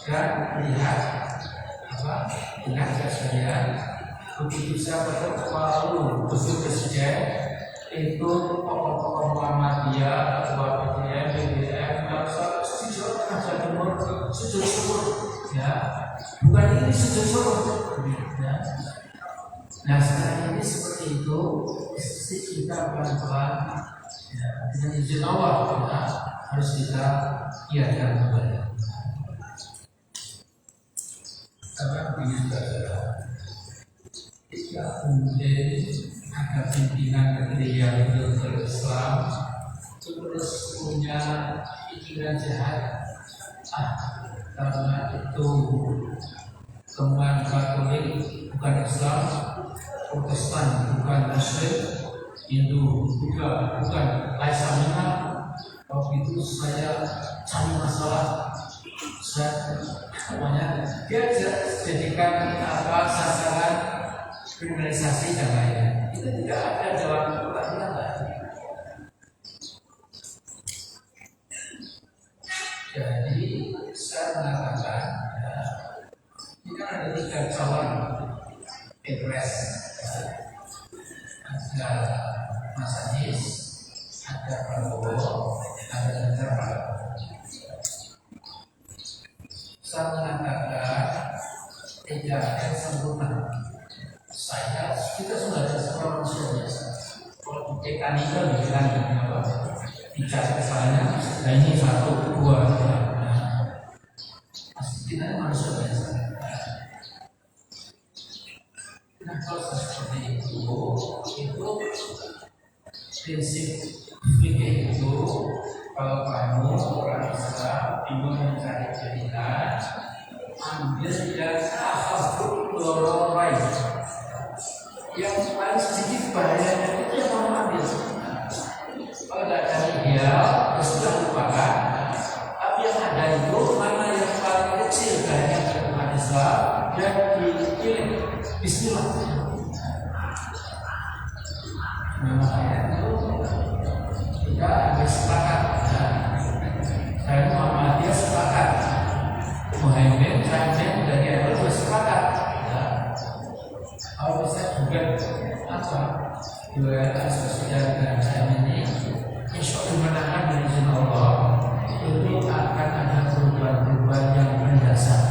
dan lihat apa? Ingat ya sekalian, begitu saya bertemu Gus Dur presiden itu tokoh-tokoh Muhammadiyah, ketua PTM, BBM, sejauh Jawa Timur, sujud syukur, ya, bukan ini sujud syukur, ya. Nah sekarang ini seperti itu, mesti kita pelan-pelan, ya, dengan izin Allah, ya, harus kita biarkan kembali. Karena begini saja, tidak mungkin ada pimpinan negeri yang berislam terus punya pikiran jahat. Karena itu temuan Katolik bukan Islam, Protestan bukan Muslim, Hindu juga bukan Islamina. Waktu itu saya cari masalah, saya namanya dia jadikan apa sasaran kriminalisasi dan lainnya. Itu tidak ada dalam Al-Quran. Jadi saya mengatakan ya, ini kan ada 3 calon pilpres, ya. Ada Mas Anies, ada Prabowo, ada Ganjar Pranowo. Saya mengatakan tidak ada yang sempurna. Kita sudah ada seorang manusia biasa. Kalau di TKN itu bilang apa? Bicara kesalahannya, nah ini 1, 2, 3. Kita manusia biasa. Nah kalau seperti itu prinsip fikih itu kalau kamu orang Islam bingung mencari jadikan, ambil yang asal dorong dua sosial dan ini insya Allah menahan dari izin Allah itu akan ada perubahan-perubahan yang mendasar.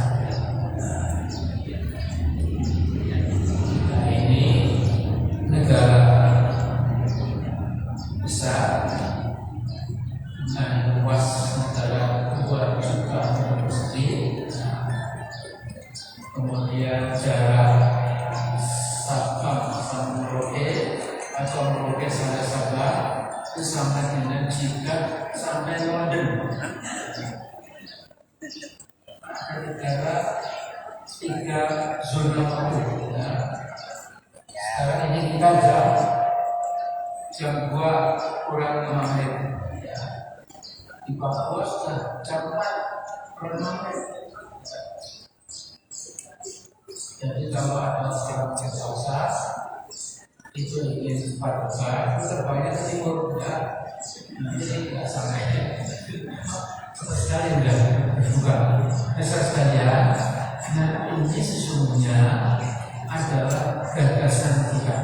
Nah ini negara besar dengan luas negara 2 juta persegi, kemudian jarak Sabang sampai Merauke atau Merauke sampai Sabang itu sama dengan jika sampai London. Ada negara 3 zona waktu. Sekarang ini kita jam 2 kurang 5 menit. Di Papua sudah jam 4 kurang 5 menit. Jadi kalau ada orang Jawa itu ingin Papua terbangnya ke timur ya. Ini tidak sama ya. Cepat sekali udah bukan. Besar sekalian. Nah ini sesungguhnya adalah gagasan kita.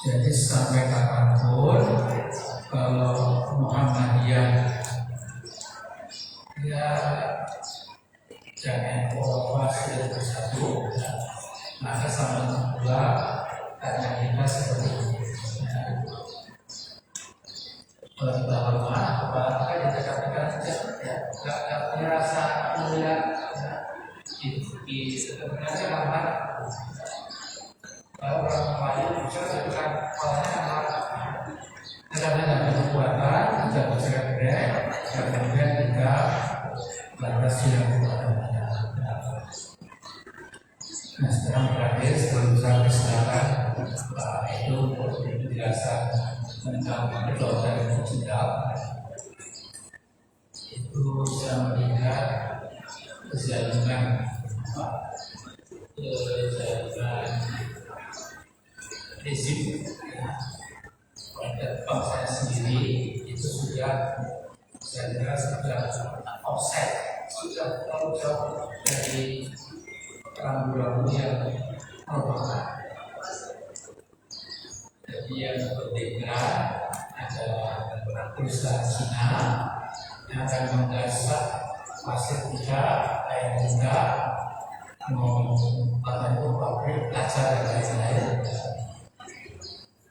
Jadi sampai kapanpun kalau Muhammadiyah ya jangan kolaborasi bersatu, maka sama pula karena kita seperti ini. Kalau kita lemah, apakah kita katakan tidak punya rasa mulia, sebenarnya lemah. Kalau orang lain bisa sebenarnya kepalanya marah. Karena tidak ada kekuatan, tidak bisa gerak, kemudian kita lantas dilakukan. Nah sekarang terakhir sebelum sampai sekarang itu penjelasan tentang kedokteran digital itu saya melihat kejaluran rezim pada bangsa sendiri itu sudah saya kira sudah offset, sudah terlalu jauh dari rambu-rambu yang merupakan. Jadi yang berbeda adalah perusahaan Cina yang akan menggasak pasir kita, air kita, membangun pabrik kaca dan lain-lain.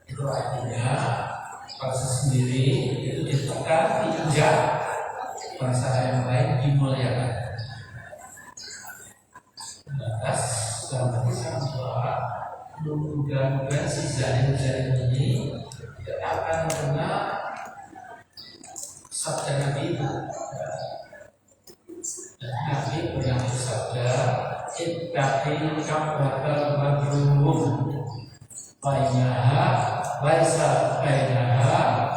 Itu artinya bangsa sendiri itu ditekan, diinjak, bangsa yang lain dimuliakan. Lantas dalam kisah bahwa mudah-mudahan si zalim-zalim ini tidak akan mengenal sabda Nabi itu. Nabi pernah bersabda, "Ittaqi ka'batal madrum, bainaha laisa bainaha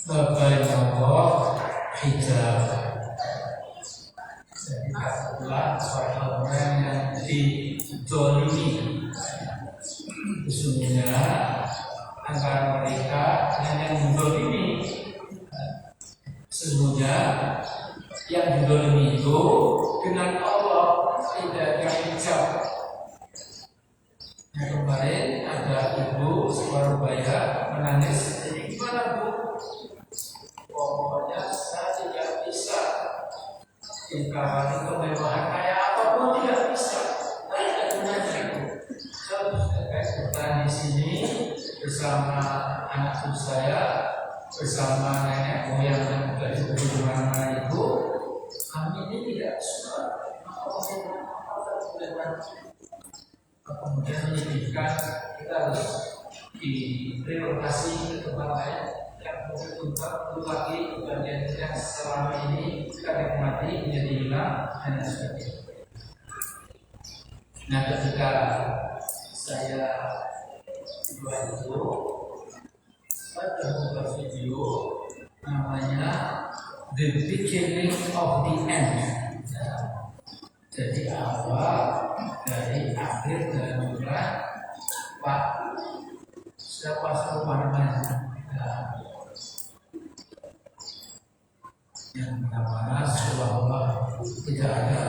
wa bainallah hijab." Jadi katakanlah orang yang dizalimi, sesungguhnya antara mereka dan yang dizalimi, sesungguhnya yang dizalimi itu dengan Allah tidak ada hijab. Yang kemarin ada ibu Surabaya menangis, gimana Bu? Pokoknya saya tidak bisa tingkatan kemewahan kayak apapun tidak bisa. Saya tidak punya itu. Saya bertahan di sini bersama anak cucu saya, bersama nenek moyang yang sudah disebut di mana itu. Kami ini tidak suka kemudian menyedihkan, kita harus direlokasi ke tempat lain yang untuk lagi bagian yang selama ini kita nikmati menjadi hilang dan sebagainya. Nah ketika saya buat itu, saya membuat video namanya The Beginning of the End. Jadi awal dari akhir dan juga Pak siapa namanya yang mana seolah-olah tidak ada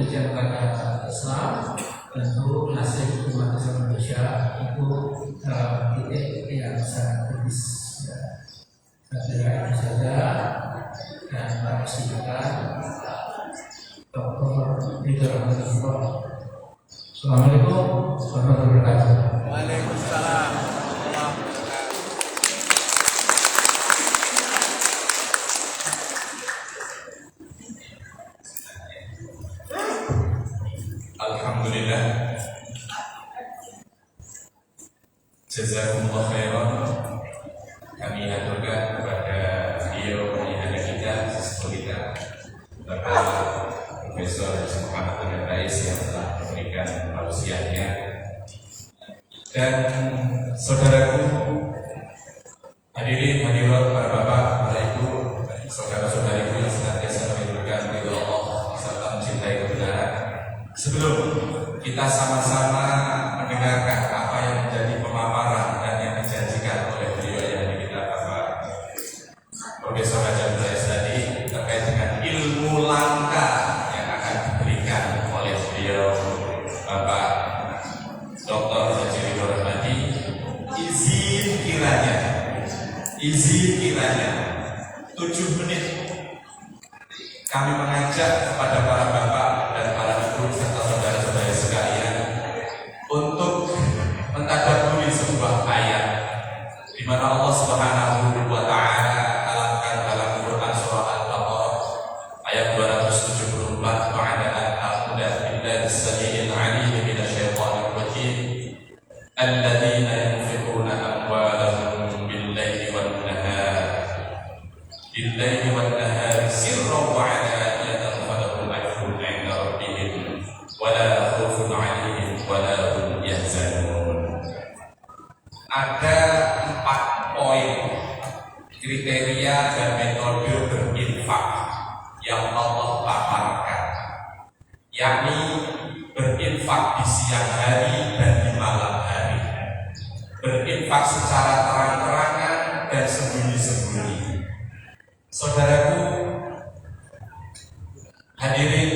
berbicara tentang Islam, tentu nasib umat Islam Indonesia itu dalam titik yang sangat kritis. Saya kira itu saja, dan persilakan Dr. Ridho Rahmatullah. Assalamualaikum warahmatullahi wabarakatuh. Waalaikumsalam. Alhamdulillah, jazakumullah khairan. Kami aturkan kepada beliau yang ada kita, sesuatu kita, Bapak Profesor Muhammad Amin Rais yang telah memberikan tausiahnya, dan saudaraku hadirin hadirat, para bapak, para ibu, saudara-saudariku yang senantiasa menunjukkan ridho Allah serta mencintai kebenaran. Sebelum kita sama-sama mendengarkan apa yang menjadi pemaparan dan yang dijanjikan oleh beliau yang kita Bapak Profesor Haji Rais tadi terkait dengan ilmu langka yang akan diberikan oleh beliau Bapak Dr. Haji Ridho Rahmadi, izin kiranya 7 menit kami mengajak kepada para bapak dan para ibu serta saudara-saudara sekalian untuk mentadabburi sebuah ayat di mana Allah Subhanahu wa taala kalamkan dalam Quran surah Al-Baqarah ayat 274, ba'da an a'udzu billahi as-samii'il 'aliim minasyaitonir rajiim alladzina yunfiquna amwalahum bil-laili wan-nahari sirran wa 'alaniyatan falahum ajrun 'inda rabbihim wa la khaufun 'alaihim wa la hum yahzanun. Ada 4 poin kriteria dan metode berinfak yang Allah paparkan, yakni berinfak di siang hari dan di malam hari, berinfak secara terang-terangan dan sembunyi-sembunyi. Saudaraku hadirin,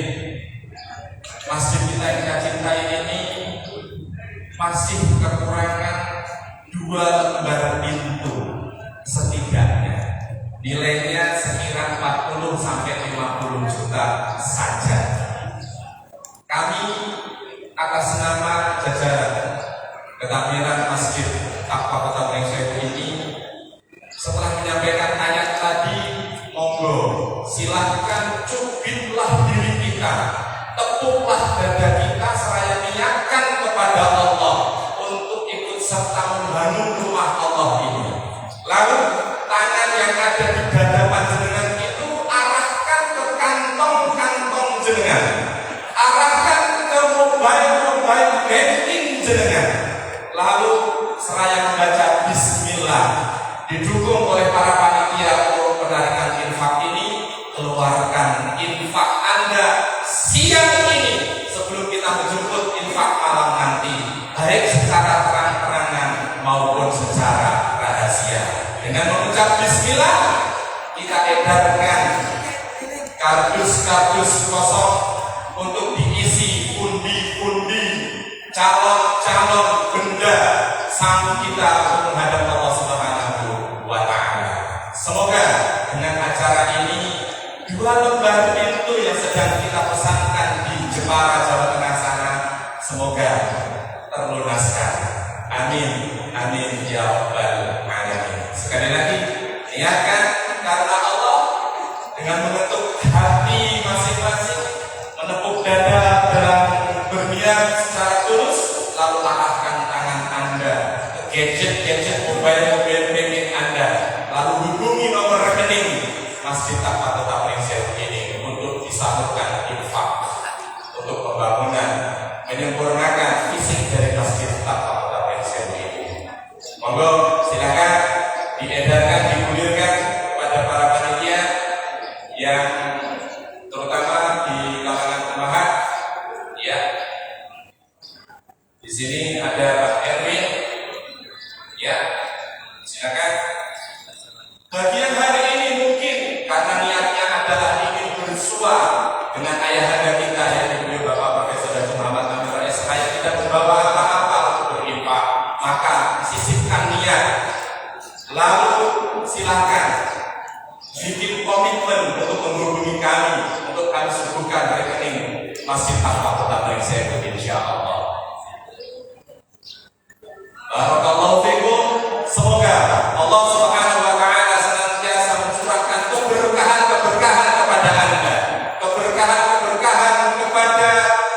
masjid kita yang kita cintai ini masih kekurangan 2 lembar pintu setidaknya, nilainya sekira 40-50 juta saja. Kami atas nama jajaran ketakmiran Masjid Taqwa Kota Brengsek ini, setelah menyampaikan ayat tadi, monggo silahkan cubitlah diri kita, tepuklah dada kita seraya niatkan kepada Allah untuk ikut serta membangun rumah Allah ini. Lalu tangan yang ada di dada panjenengan itu arahkan ke kantong-kantong jenengan, arahkan ke mobile banking jenengan, lalu seraya membaca Bismillah, didukung oleh para panitia untuk penarikan infak ini. Keluarkan infak Anda siang ini sebelum kita menjemput infak malam nanti, baik secara terang-terangan maupun secara rahasia. Dengan mengucap Bismillah, kita edarkan kardus-kardus kosong untuk diisi pundi-pundi calon-calon benda sang kita untuk menghadap Allah Subhanahu wa taala. Semoga dengan acara ini 2 lembar pintu yang sedang kita pesankan di Jepara, Jawa Tengah sana, semoga terlunaskan. Amin, amin ya rabbal alamin. Sekali lagi, niatkan karena Allah, dengan mengetuk hati masing-masing, menepuk dada dalam berniat secara tulus, lalu arahkan tangan Anda ke gadget mobile banking Anda, lalu hubungi nomor rekening Masjid Taqwa Kota Brengsek ini untuk disalurkan infak untuk pembangunan, menyempurnakan fisik dari Masjid Taqwa Kota Brengsek ini. Monggo silakan diedarkan, digulirkan kepada para panitia yang terutama di kalangan pemahat. Ya, di sini ada Pak Erwin. Ya, silakan. Bagian hari ini mungkin karena niatnya adalah ingin bersua dengan ayahanda kita yang diberi sama Kota Brengsek insyaallah. Barakallahu fikum. Semoga Allah Subhanahu wa taala senantiasa mencurahkan keberkahan-keberkahan kepada Anda, keberkahan-keberkahan kepada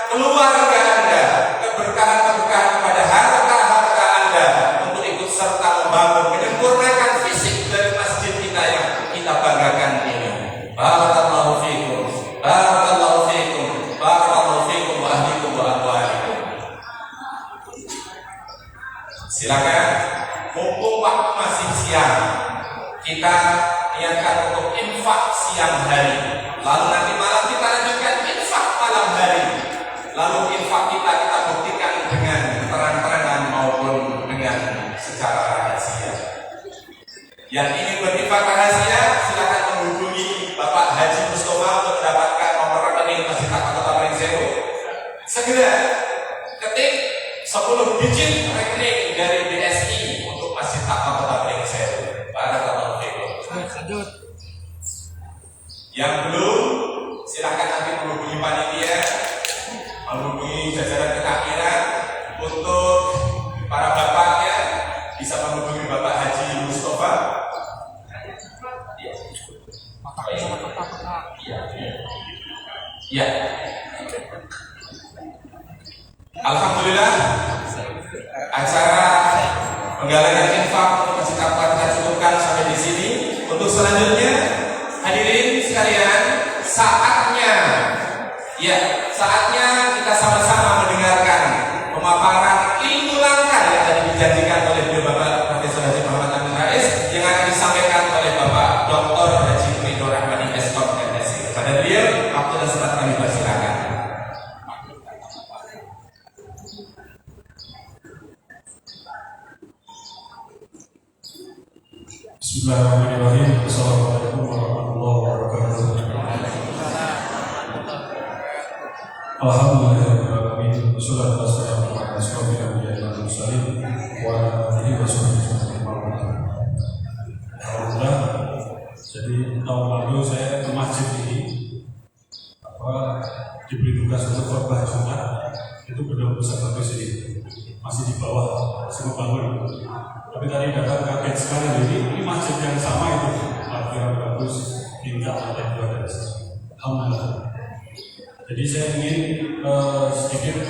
keluarga Anda, keberkahan-keberkahan kepada harta-harta Anda untuk ikut serta membangun menyempurnakan fisik dari masjid kita yang kita banggakan ini. Barakallahu fikum. Barakallahu fikum. Barakallahu fikum wa ahlikum wa amwalikum. Silakan, mumpung waktu masih siang, kita niatkan untuk infak siang hari. Lalu nanti malam kita lanjutkan infak malam hari. Lalu infak kita buktikan dengan terang-terangan maupun dengan secara rahasia. Yang ingin berinfak rahasia, silakan menghubungi Bapak Haji Mustafa untuk mendapatkan nomor rekening Masjid Kota Brengsek. Segera ketik 10 digit rekening dari BSI untuk Masjid Kota Brengsek. Barakallahu fikum. Yang belum, silakan nanti menghubungi panitia, menghubungi jajaran ketakmiran. Untuk para bapaknya bisa menghubungi Bapak Haji Mustafa. Ya. Alhamdulillah, acara penggalangan infak untuk Masjid Kota kita cukupkan sampai di sini. Untuk selanjutnya, hadirin sekalian, saatnya kita sama-sama mendengarkan pemaparan ilmu langka yang tadi dijanjikan oleh Bapak Profesor Haji Muhammad Amin Rais yang akan disampaikan oleh Bapak Dr. Haji Ridho Rahmadi Eskom MSc. Kepada beliau, waktu dan sempat kami persilakan. Bismillahirrahmanirrahim. Assalamualaikum warahmatullahi wabarakatuh. Alhamdulillahirrahmanirrahim. Wassalatu wassalamu ala asyrofil anbiya'i wal mursalin wa ala alihi wa sahbihi ajma'in. Alhamdulillah. Jadi tahun lalu saya ke masjid ini diberi tugas untuk khotbah Jumat, itu belum sampai sini, masih di bawah semua bangun. Tapi tadi datang kaget sekali, ini masjid yang sama itu, parkiran bagus, tingkat lantai 2 dan alhamdulillah. Jadi saya ingin sedikit